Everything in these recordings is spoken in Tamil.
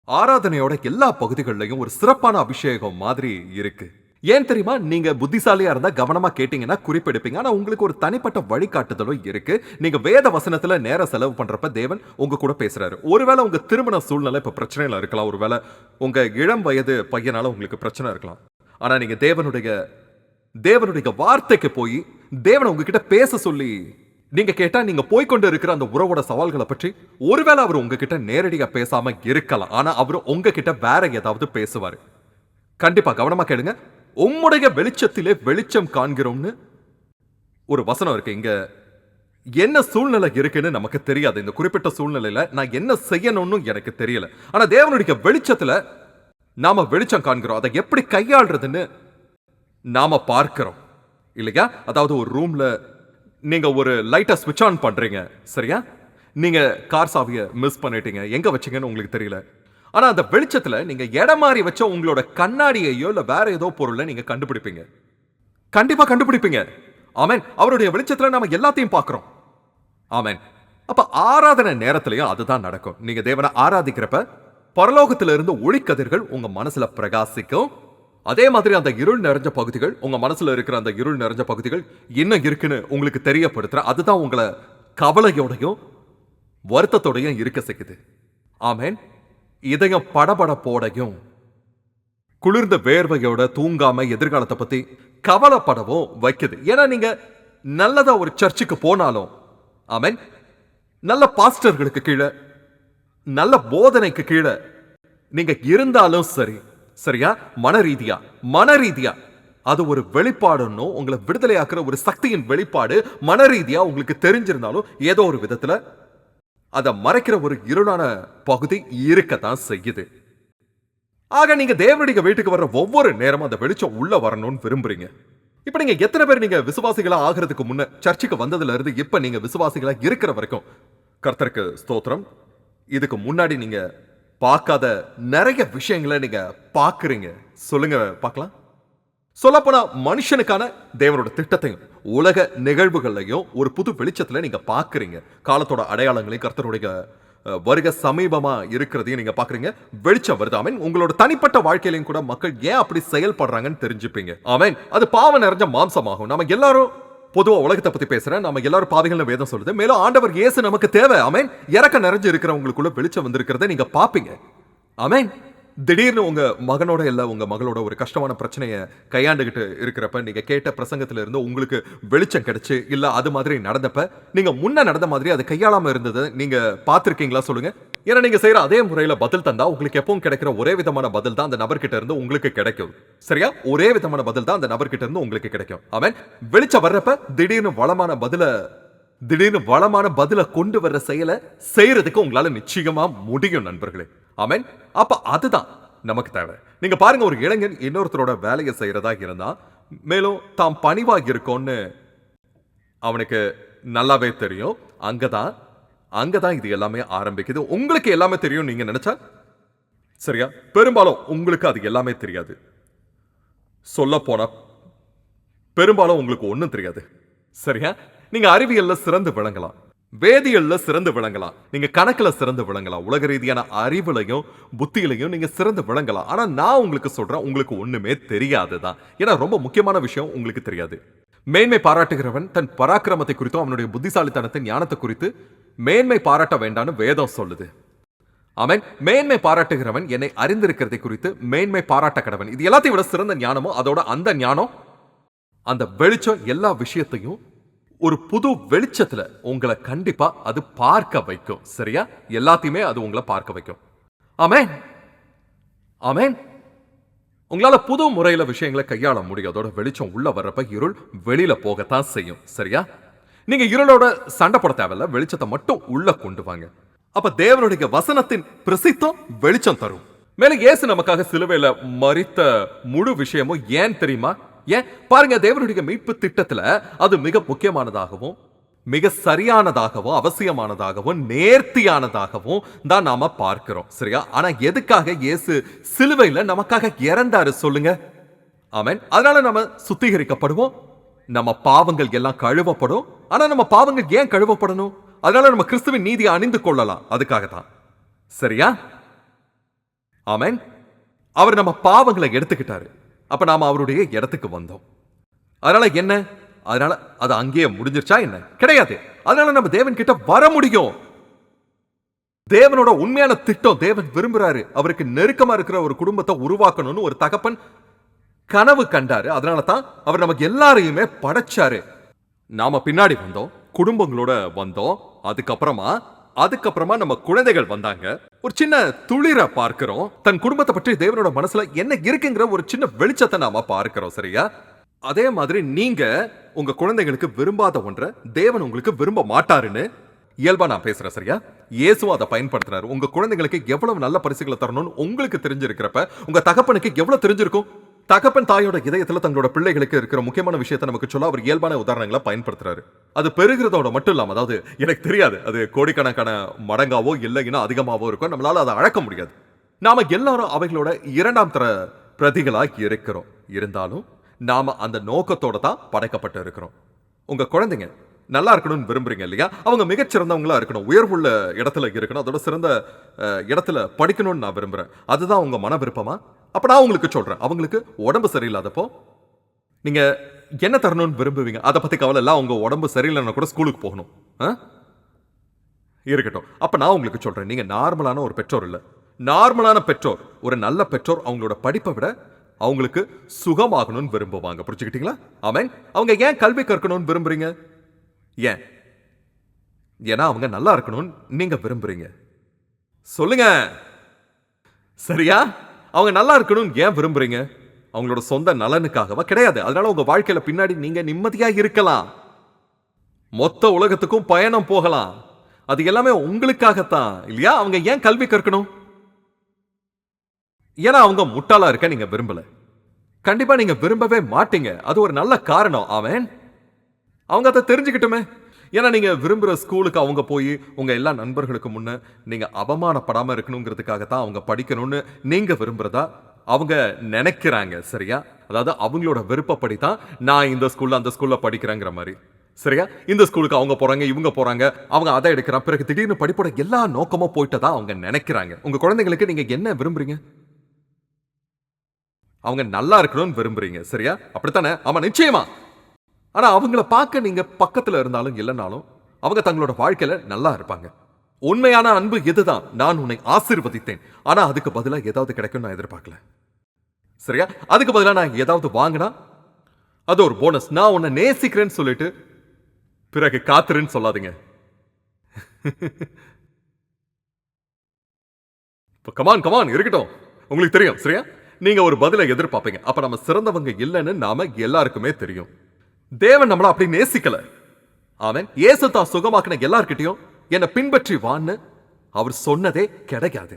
ஆராதனையோட எல்லா பகுதிகளிலையும் ஒரு சிறப்பான அபிஷேகம் மாதிரி இருக்கு. ஏன் தெரியுமா? நீங்க புத்திசாலியா இருந்தா கவனமா கேட்டீங்கன்னா குறிப்பெடுப்பீங்க. ஆனா உங்களுக்கு ஒரு தனிப்பட்ட வழிகாட்டுதலும் இருக்கு. நீங்க வேத வசனத்துல நேரம் செலவு பண்றப்ப தேவன் உங்க கூட பேசுறாரு. ஒருவேளை உங்க திருமண சூழ்நிலை இப்ப பிரச்சனையில இருக்கலாம். ஒருவேளை உங்க இளம் வயது பையனால உங்களுக்கு பிரச்சனை இருக்கலாம். ஆனா நீங்க தேவனுடைய வார்த்தைக்கு போய் தேவனை உங்ககிட்ட பேச சொல்லி நீங்க கேட்டா நீங்க போய்க்கொண்டு இருக்கிற அந்த உறவோட சவால்களை பற்றி ஒருவேளை அவர் உங்ககிட்ட நேரடியா பேசாம இருக்கலாம். ஆனா அவர் உங்ககிட்ட வேற ஏதாவது பேசுவாரு. கண்டிப்பா கவனமா கேளுங்க. உம்முடைய வெளிச்சத்திலே வெளிச்சம் காண்கிறோம்னு ஒரு வசனம் இருக்கு. இங்க என்ன சூழ்நிலை இருக்குன்னு நமக்கு தெரியாது. இந்த குறிப்பிட்ட சூழ்நிலையில நான் என்ன செய்யணும்னு எனக்கு தெரியல. ஆனா தேவனுடைய வெளிச்சத்துல நாம வெளிச்சம் காண்கிறோம். அதை எப்படி கையாள்றதுன்னு நாம பார்க்கிறோம் இல்லையா? அதாவது ஒரு ரூம்ல நீங்க ஒரு லைட்டை ஸ்விட்ச் ஆன் பண்றீங்க, சரியா? நீங்க கார் சாவிய மிஸ் பண்ணிட்டீங்க, எங்க வச்சீங்கன்னு உங்களுக்கு தெரியல. ஆனா அந்த வெளிச்சத்துல நீங்க இடம் மாறி வச்ச உங்களோட கண்ணாடியையோ இல்ல வேற ஏதோ பொருளை நீங்க கண்டுபிடிப்பீங்க. கண்டிப்பா கண்டுபிடிப்பீங்க. ஆமென். அவருடைய வெளிச்சத்துல நாம எல்லாத்தையும் பார்க்கிறோம். ஆமென். அப்ப ஆராதனை நேரத்திலயும் அதுதான் நடக்கும். நீங்க தேவனை ஆராதிக்கிறப்ப பரலோகத்திலிருந்து ஒளிக்கதிர்கள் உங்க மனசுல பிரகாசிக்கும். அதே மாதிரி அந்த இருள் நிறைஞ்ச பகுதிகள், உங்க மனசுல இருக்கிற அந்த இருள் நிறைஞ்ச பகுதிகள் என்ன இருக்குன்னு உங்களுக்கு தெரியப்படுத்துற அதுதான் உங்களை கவலையோடையும் வருத்தத்தோடையும் இருக்க செய்யுது. ஆமென். இதயம் படபடப்போடையும் குளிர்ந்த வேர்வையோட தூங்காம எதிர்காலத்தை பத்தி கவலைப்படவும் வைக்குது. ஏன்னா நீங்க நல்லதா ஒரு சர்ச்சுக்கு போனாலும், ஆமென், நல்ல பாஸ்டர்களுக்கு கீழே நல்ல போதனைக்கு கீழே நீங்க இருந்தாலும் சரி, சரியா? மனரீதியா அது ஒரு வெளிப்பாடுன்னு உங்களை விடுதலையாக்குற ஒரு சக்தியின் வெளிப்பாடு மனரீதியா உங்களுக்கு தெரிஞ்சிருந்தாலும் ஏதோ ஒரு விதத்துல அதை மறைக்கிற ஒரு இருளான பகுதி இருக்கத்தான் செய்யுது. ஆக நீங்க தேவனுடைய வீட்டுக்கு வர்ற ஒவ்வொரு நேரமும் அந்த வெளிச்சம் உள்ள வரணும்னு விரும்புறீங்க. இப்ப நீங்க எத்தனை பேர் நீங்க விசுவாசிகளா ஆகிறதுக்கு முன்ன சர்ச்சுக்கு வந்ததுல இருந்து இப்ப நீங்க விசுவாசிகளா இருக்கிற வரைக்கும் கர்த்தருக்கு ஸ்தோத்திரம். இதுக்கு முன்னாடி நீங்க பார்க்காத நிறைய விஷயங்களை நீங்க பார்க்கறீங்க. சொல்லுங்க பார்க்கலாம். சொல்லப்போனா மனுஷனுக்கான தேவனோட திட்டத்தையும் உலக நிகழ்வுகளையும் ஒரு புது வெளிச்சத்துல நீங்க பார்க்கறீங்க. காலத்தோட அடையாளங்களையும் கர்த்தருடைய வருகை சமீபமா இருக்கிறதையும் நீங்க பார்க்கறீங்க. வெளிச்சம் வருது. ஆமென். உங்களோட தனிப்பட்ட வாழ்க்கையிலையும் கூட மக்கள் ஏன் அப்படி செயல்படுறாங்கன்னு தெரிஞ்சுப்பீங்க. ஆமென். அது பாவம் நிறைஞ்ச மாம்சமாகும். நம்ம எல்லாரும் பொதுவா உலகத்தை பத்தி பேசுறேன். நம்ம எல்லாரும் பாவிகள்னு வேதம் சொல்லுது. மேலும் ஆண்டவர் இயேசு நமக்கு தேவை. ஆமென். இறக்க நிறைஞ்சு இருக்கிறவங்களுக்குள்ள வெளிச்சம் வந்திருக்கிறத நீங்க பாப்பீங்க. ஆமென். திடீர்னு உங்க மகனோட இல்ல உங்க மகளோட ஒரு கஷ்டமான பிரச்சனையை கையாண்டுகிட்டு இருக்கிறப்ப நீங்க கேட்ட பிரசங்கத்துல இருந்து உங்களுக்கு வெளிச்சம் கிடைச்சு இல்ல அது மாதிரி நடந்தப்ப நீங்க முன்ன நடந்த மாதிரி அதை கையாளாம இருந்தது நீங்க பார்த்திருக்கீங்களா? சொல்லுங்க. ஏன்னா நீங்க செய்யற அதே முறையில பதில் தந்தா உங்களுக்கு எப்பவும் கிடைக்கிற ஒரே விதமான பதில் தான் அந்த நபர்கிட்ட இருந்து உங்களுக்கு கிடைக்கும். சரியா? ஒரே விதமான பதில் தான் அந்த நபர்கிட்ட இருந்து உங்களுக்கு கிடைக்கும். ஆமென். வெளிச்சம் வர்றப்ப திடீர்னு வளமான பதில கொண்டு வர்ற செயலை செய்யறதுக்கு உங்களால நிச்சயமா முடியும் நண்பர்களே. ஆமென். அப்ப அதுதான் நமக்கு தேவை. நீங்க பாருங்க, ஒரு இளைஞன் இன்னொருத்தரோட வேலையை செய்யறதா இருந்தா மேலும் தாம் பணிவா இருக்கும்னு அவனுக்கு நல்லாவே தெரியும். அங்கதான் இது எல்லாமே ஆரம்பிக்குது. உங்களுக்கு எல்லாமே தெரியும் நீங்க நினைச்சா சரியா? பெரும்பாலும் உங்களுக்கு அது எல்லாமே தெரியாது. சொல்ல போனா பெரும்பாலும் உங்களுக்கு ஒண்ணும் தெரியாது. சரியா? நீங்க அறிவியல்ல சிறந்து விளங்கலாம், வேதியியல்ல சிறந்து விளங்கலாம், நீங்க கணக்குல சிறந்து விளங்கலாம், உலக ரீதியான அறிவுலையும் புத்தியிலையும் நீங்க சிறந்து விளங்கலாம். ஆனா நான் உங்களுக்கு சொல்றேன், உங்களுக்கு ஒண்ணுமே தெரியாதுதான். ஏன்னா ரொம்ப முக்கியமான விஷயம் உங்களுக்கு தெரியாது. மேன்மை பாராட்டுகிறவன் தன் பராக்கிரமத்தை குறித்தும் அவனுடைய புத்திசாலித்தனத்தின் ஞானத்தை குறித்து மேன்மை பாராட்ட வேண்டாம்னு வேதம் சொல்லுது. ஆமென். மேன்மை பாராட்டுகிறவன் என்னை அறிந்திருக்கிறதை குறித்து மேன்மை பாராட்ட கடவன். இது எல்லாத்தையும் விட சிறந்த ஞானமோ அதோட அந்த ஞானம், அந்த வெளிச்சம் எல்லா விஷயத்தையும் ஒரு புது வெளிச்சத்துல உங்களை கண்டிப்பா அது பார்க்க வைக்கும். சரியா? எல்லாத்தையுமே அது உங்களை பார்க்க வைக்கும். ஆமென். ஆமென். உங்களால புது முறையில விஷயங்களை கையாள முடியும். அதோட வெளிச்சம் உள்ள வர்றப்ப இருள் வெளியில போகத்தான் செய்யும். சரியா? நீங்க இருளோட சண்டை போட தேவையில்ல, வெளிச்சத்தை மட்டும் உள்ள கொண்டு வாங்க. அப்ப தேவனுடைய வசனத்தின் பிரசித்தம் வெளிச்சம் தரும். மேலும் இயேசு நமக்காக சிலுவையில மரித்த முழு விஷயமும் ஏன் தெரியுமா? ஏன் பாருங்க, தேவனுடைய மீட்பு திட்டத்துல அது மிக முக்கியமானதாகவும் மிக சரியானதாகவும் அவசியமானதாகவும் நேர்த்தியானதாகவும் தான் நாம பார்க்கிறோம். சரியா? ஆனா எதுக்காக இயேசு சிலுவையில நமக்காக இறந்தாரு சொல்லுங்க? ஆமென். அதனால நம்ம சுத்திகரிக்கப்படுவோம், நம்ம பாவங்கள் எல்லாம் கழுவப்படும். ஆனா நம்ம பாவங்கள் ஏன் கழுவப்படணும்? அதனால நம்ம கிறிஸ்துவின் நீதியை அணிந்து கொள்ளலாம். அதுக்காக தான். சரியா? ஆமென். அவர் நம்ம பாவங்களை எடுத்துக்கிட்டாரு. அப்ப நாம அவருடைய இடத்துக்கு வந்தோம். அதனால என்ன? அதனால அது அங்கேயே முடிஞ்சிருச்சா என்ன? கிடையாது. அதனால நம்ம தேவன் கிட்ட வர முடியும். தேவனோட உண்மையான திட்டம், தேவன் விரும்புறாரு. அவருக்கு நெருக்கமா இருக்கிற ஒரு குடும்பத்தை உருவாக்கணும்னு ஒரு தகப்பன் கனவு கண்டாரு. அதனால தான் அவர் நமக்கு எல்லாரையுமே படைச்சாரு. நாம பின்னாடி வந்தோம், குடும்பங்களோட வந்தோம். அதுக்கப்புறமா நம்ம குழந்தைகள் வந்தாங்க. ஒரு சின்ன துளிர பார்க்கிறோம். தன் குடும்பத்தை பற்றி தேவனோட மனசுல என்ன இருக்குங்கிற ஒரு சின்ன வெளிச்சத்தை நாம பார்க்கிறோம். சரியா? அதே மாதிரி நீங்க உங்க குழந்தைகளுக்கு விரும்பாத ஒன்றை தேவன் உங்களுக்கு விரும்ப மாட்டாருன்னு இயல்பா நான் பேசுறேன். சரியா? இயேசுவும் அதை பயன்படுத்துறாரு. உங்க குழந்தைகளுக்கு எவ்வளவு நல்ல பரிசுகளை தரணும்னு உங்களுக்கு தெரிஞ்சிருக்கிறப்ப உங்க தகப்பனுக்கு எவ்வளவு தெரிஞ்சிருக்கும்? தகப்பன் தாயோட இதயத்துல தங்களோட பிள்ளைகளுக்கு இருக்கிற முக்கியமான விஷயத்தை நமக்கு சொல்ல அவர் இயல்பான உதாரணங்களை பயன்படுத்துறாரு. அது பெருகிறதோட மட்டும் இல்லாம, அதாவது எனக்கு தெரியாது அது கோடிக்கணக்கான மடங்காவோ இல்லைன்னா அதிகமாவோ இருக்கும், நம்மளால அதை அழக்க முடியாது. நாம எல்லாரும் அவைகளோட இரண்டாம் தர பிரதிகளாக இருக்கிறோம். இருந்தாலும் நாம அந்த நோக்கத்தோட தான் படைக்கப்பட்டு இருக்கிறோம். உங்க குழந்தைங்க நல்லா இருக்கணும்னு விரும்புறீங்க இல்லையா? அவங்க மிகச்சிறந்தவங்களா இருக்கணும், உயர்வுள்ள இடத்துல இருக்கணும், அதோட சிறந்த இடத்துல படிக்கணும்னு நான் விரும்புறேன். அதுதான் உங்க மன விருப்பமா? அப்ப நான் உங்களுக்கு சொல்றேன், அவங்களுக்கு உடம்பு சரியில்லாதப்போ நீங்க என்ன தரணும்னு விரும்புவீங்க? அதை பத்தி கவலை இல்ல, அவங்க உடம்பு சரியில்லைன்னா கூட ஸ்கூலுக்கு போகணும் இருக்கட்டும். அப்ப நான் உங்களுக்கு சொல்றேன், நீங்க நார்மலான ஒரு பெற்றோர் இல்ல. நார்மலான பெற்றோர், ஒரு நல்ல பெற்றோர் அவங்களோட படிப்பை விட அவங்களுக்கு சுகமாகணும்னு விரும்புவாங்க. புரிஞ்சுக்கிட்டீங்களா? ஆமென். அவங்க ஏன் கல்வி கற்கணும்னு விரும்புறீங்க? ஏன்? ஏன்னா அவங்க நல்லா இருக்கணும்னு நீங்க விரும்புறீங்க. சொல்லுங்க. சரியா? அவங்க நல்லா இருக்கணும்னு ஏன் விரும்புறீங்க? அவங்களோட சொந்த நலனுக்காகவா? கிடையாது. அதனால உங்க வாழ்க்கையில பின்னாடி நீங்க நிம்மதியா இருக்கலாம், மொத்த உலகத்துக்கும் பயணம் போகலாம். அது எல்லாமே உங்களுக்காகத்தான் இல்லையா? அவங்க ஏன் கல்வி கற்கணும்? ஏன்னா அவங்க முட்டாளா இருக்க நீங்க விரும்பல. கண்டிப்பா நீங்க விரும்பவே மாட்டீங்க. அது ஒரு நல்ல காரணம். ஆமென். அவங்க அதை தெரிஞ்சுக்கிட்டுமே. ஏன்னா நீங்க விரும்புற ஸ்கூலுக்கு அவங்க போய் உங்க எல்லா நண்பர்களுக்கு முன்ன நீங்க அவமானப்படாம இருக்கணுங்கிறதுக்காக தான் அவங்க படிக்கணும்னு நீங்க விரும்புறதா அவங்க நினைக்கிறாங்க. சரியா? அதாவது அவங்களோட விருப்பப்படி தான் நான் இந்த ஸ்கூல்ல அந்த ஸ்கூல்ல படிக்கிறேங்கிற மாதிரி. சரியா? இந்த ஸ்கூலுக்கு அவங்க போறாங்க, இவங்க போறாங்க, அவங்க அதை எடுக்கிறான், பிறகு திடீர்னு படிப்போட எல்லா நோக்கமும் போயிட்டதா அவங்க நினைக்கிறாங்க. உங்க குழந்தைங்களுக்கு நீங்க என்ன விரும்புறீங்க? அவங்க நல்லா இருக்கணும்னு விரும்புறீங்க. சரியா? அப்படித்தானே? ஆமா, நிச்சயமா. ஆனா அவங்கள பார்க்க நீங்க பக்கத்துல இருந்தாலும் இல்லைனாலும் அவங்க தங்களோட வாழ்க்கையில நல்லா இருப்பாங்க. உண்மையான அன்பு இதுதான். நான் உன்னை ஆசீர்வதித்தேன், ஆனா அதுக்கு பதிலா ஏதாவது கிடைக்கும் நான் எதிர்பார்க்கல. சரியா? அதுக்கு பதிலா நான் ஏதாவது வாங்கினா அது ஒரு போனஸ். நான் உன்னை நேசிக்கிறேன்னு சொல்லிட்டு பிறகு காத்துருன்னு சொல்லாதீங்க. கமான் இருக்கட்டும், உங்களுக்கு தெரியும். சரியா? நீங்க ஒரு பதிலை எதிர்பார்ப்பீங்க. அப்ப நம்ம சிறந்தவங்க இல்லைன்னு நாம எல்லாருக்குமே தெரியும். தேவன் நம்மள அப்படி நேசிக்கல. ஆமென். இயேசு தான் சுகமாக்கின எல்லார்கிட்டயும் என்ன பின்பற்றி வான்னு அவர் சொன்னதே கிடையாது.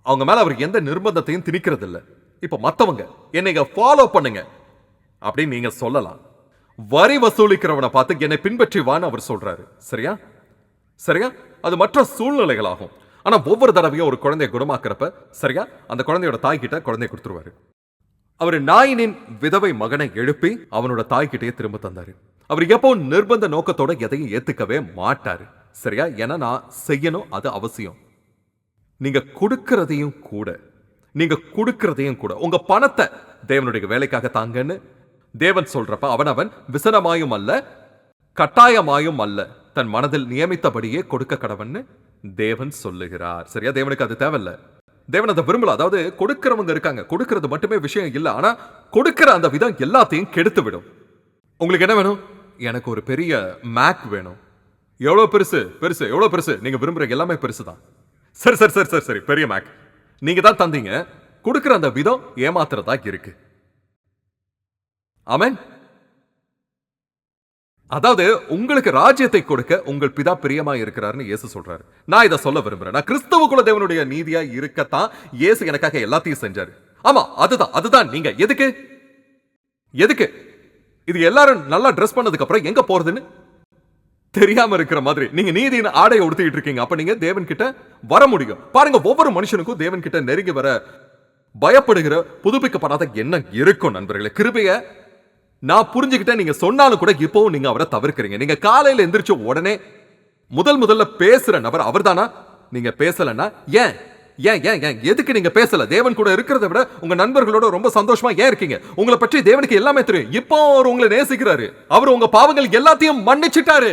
அவங்க மேல அவர் எந்த நிர்பந்தத்தையும் திணிக்கிறது இல்ல. இப்ப மத்தவங்க என்னைய ஃபாலோ பண்ணுங்க அப்படின்னு நீங்க சொல்லலாம். வரி வசூலிக்கிறவனை பார்த்து என்னை பின்பற்றி வான்னு அவர் சொல்றாரு. சரியா? சரியா? அது மற்ற சூழ்நிலைகளாகும். ஆனா ஒவ்வொரு தடவையும் ஒரு குழந்தையை குணமாக்குறப்ப சரியா அந்த குழந்தையோட தாய் கிட்ட குழந்தையை கொடுத்துருவாரு. அவர் நாயினின் விதவை மகனை எழுப்பி அவனோட தாய்கிட்டே திரும்ப தந்தாரு. அவர் எப்போ நிர்பந்த நோக்கத்தோட எதையும் ஏத்துக்கவே மாட்டாரு. சரியா? ஏன்னா நான் செய்யணும், அது அவசியம். நீங்க கொடுக்கிறதையும் கூட உங்க பணத்தை தேவனுடைய வேலைக்காக தாங்கன்னு தேவன் சொல்றப்ப அவன் விசனமாயும் அல்ல, கட்டாயமாயும் அல்ல, தன் மனதில் நியமித்தபடியே கொடுக்க கடவன்னு தேவன் சொல்லுகிறார். சரியா? தேவனுக்கு அது தேவையில்ல. தேவன் அதை விரும்பல. அதாவது கொடுக்கிறவங்க இருக்காங்க, கொடுக்கிறது மட்டுமே விஷயம் இல்ல, ஆனா கொடுக்கிற அந்த விதம் எல்லாத்தையும் கெடுத்து விடும். உங்களுக்கு என்ன வேணும்? எனக்கு ஒரு பெரிய மேக் வேணும். எவ்வளவு பெருசு? எவ்வளவு பெருசு? நீங்க விரும்புற எல்லாமே பெருசுதான். சரி, பெரிய மேக் நீங்க தான் தந்தீங்க. கொடுக்கிற அந்த விதம் ஏமாத்துறதா இருக்கு. ஆமென். அதாவது உங்களுக்கு ராஜ்யத்தை கொடுக்க உங்கள் பிதா பிரியமா இருக்கிறார்னு இயேசு சொல்றாரு. நான் இதை சொல்ல விரும்புறேன். நான் கிறிஸ்துவுக்குள்ள தேவனுடைய நீதியா இருக்கத்தான் இயேசு எனக்காக எல்லாத்தையும் செஞ்சாரு. ஆமா, அதுதான் நீங்க எதுக்கு இது எல்லாரும் நல்லா ட்ரெஸ் பண்ணதுக்கு அப்புறம் எங்க போறதுன்னு தெரியாம இருக்கிற மாதிரி நீங்க நீதியின் ஆடையை உடுத்திட்டு இருக்கீங்க. அப்ப நீங்க தேவன் கிட்ட வர முடியும். பாருங்க, ஒவ்வொரு மனுஷனுக்கும் தேவன் கிட்ட நெருங்கி வர பயப்படுகிற புதுப்பிக்கப்படாத எண்ணம் இருக்கும். நண்பர்களே, கிருபைய நான் புரிஞ்சுக்கிட்டேன். நீங்க சொன்னாலும் கூட இப்பவும் நீங்க அவரை தவிர்க்கிறீங்க. நீங்க காலையில எந்திரிச்ச உடனே முதல்ல பேசுற நபர் அவர்தானா? நீங்க பேசலன்னா ஏன்? ஏன் ஏன் ஏன் எதுக்கு நீங்க பேசல? தேவன் கூட இருக்கிறத விட உங்க நண்பர்களோட ரொம்ப சந்தோஷமா ஏன் இருக்கீங்க? உங்களை பற்றி தேவனுக்கு எல்லாமே தெரியும். இப்போ அவர் உங்களை நேசிக்கிறாரு. அவர் உங்க பாவங்கள் எல்லாத்தையும் மன்னிச்சிட்டாரு.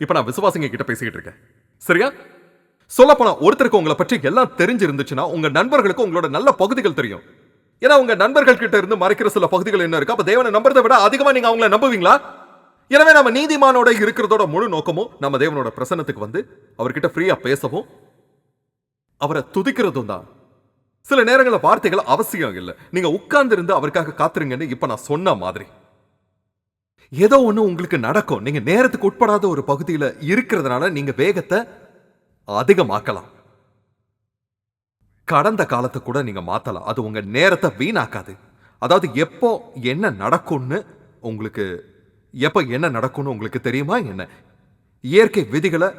இப்ப நான் விசுவாசிங்க கிட்ட பேசிக்கிட்டு இருக்கேன். சரியா? சொல்லப்போனா ஒருத்தருக்கு உங்களை பற்றி எல்லாம் தெரிஞ்சிருந்துச்சுன்னா உங்க நண்பர்களுக்கு உங்களோட நல்ல பகுதிகள் தெரியும். ஏன்னா உங்க நண்பர்கள் கிட்ட இருந்து மறைக்கிற சில பகுதிகள் என்ன இருக்கு? அப்ப தேவனை நம்புறதை விட அதிகமா நீங்க அவங்கள நம்புவீங்களா? எனவே நம்ம நீதிமானோட இருக்கிறதோட முழு நோக்கமும் நம்ம தேவனோட பிரசன்னத்துக்கு வந்து அவர்கிட்ட ஃப்ரீயா பேசவும் அவரை துதிக்கிறதும் தான். சில நேரங்களில் வார்த்தைகள் அவசியம் இல்லை. நீங்க உட்கார்ந்து இருந்து அவருக்காக காத்துருங்கன்னு இப்ப நான் சொன்ன மாதிரி ஏதோ ஒண்ணு உங்களுக்கு நடக்கும். நீங்க நேரத்துக்கு உட்படாத ஒரு பகுதியில் இருக்கிறதுனால நீங்க வேகத்தை அதிகமாக்கலாம். கடந்த காலத்தை கூட நீங்க மாத்தலாம். அது உங்க நேரத்தை வீணாக்காது. அதாவது எப்போ என்ன நடக்கும்னு உங்களுக்கு தெரியுமா என்ன? இயற்கை விதிகளை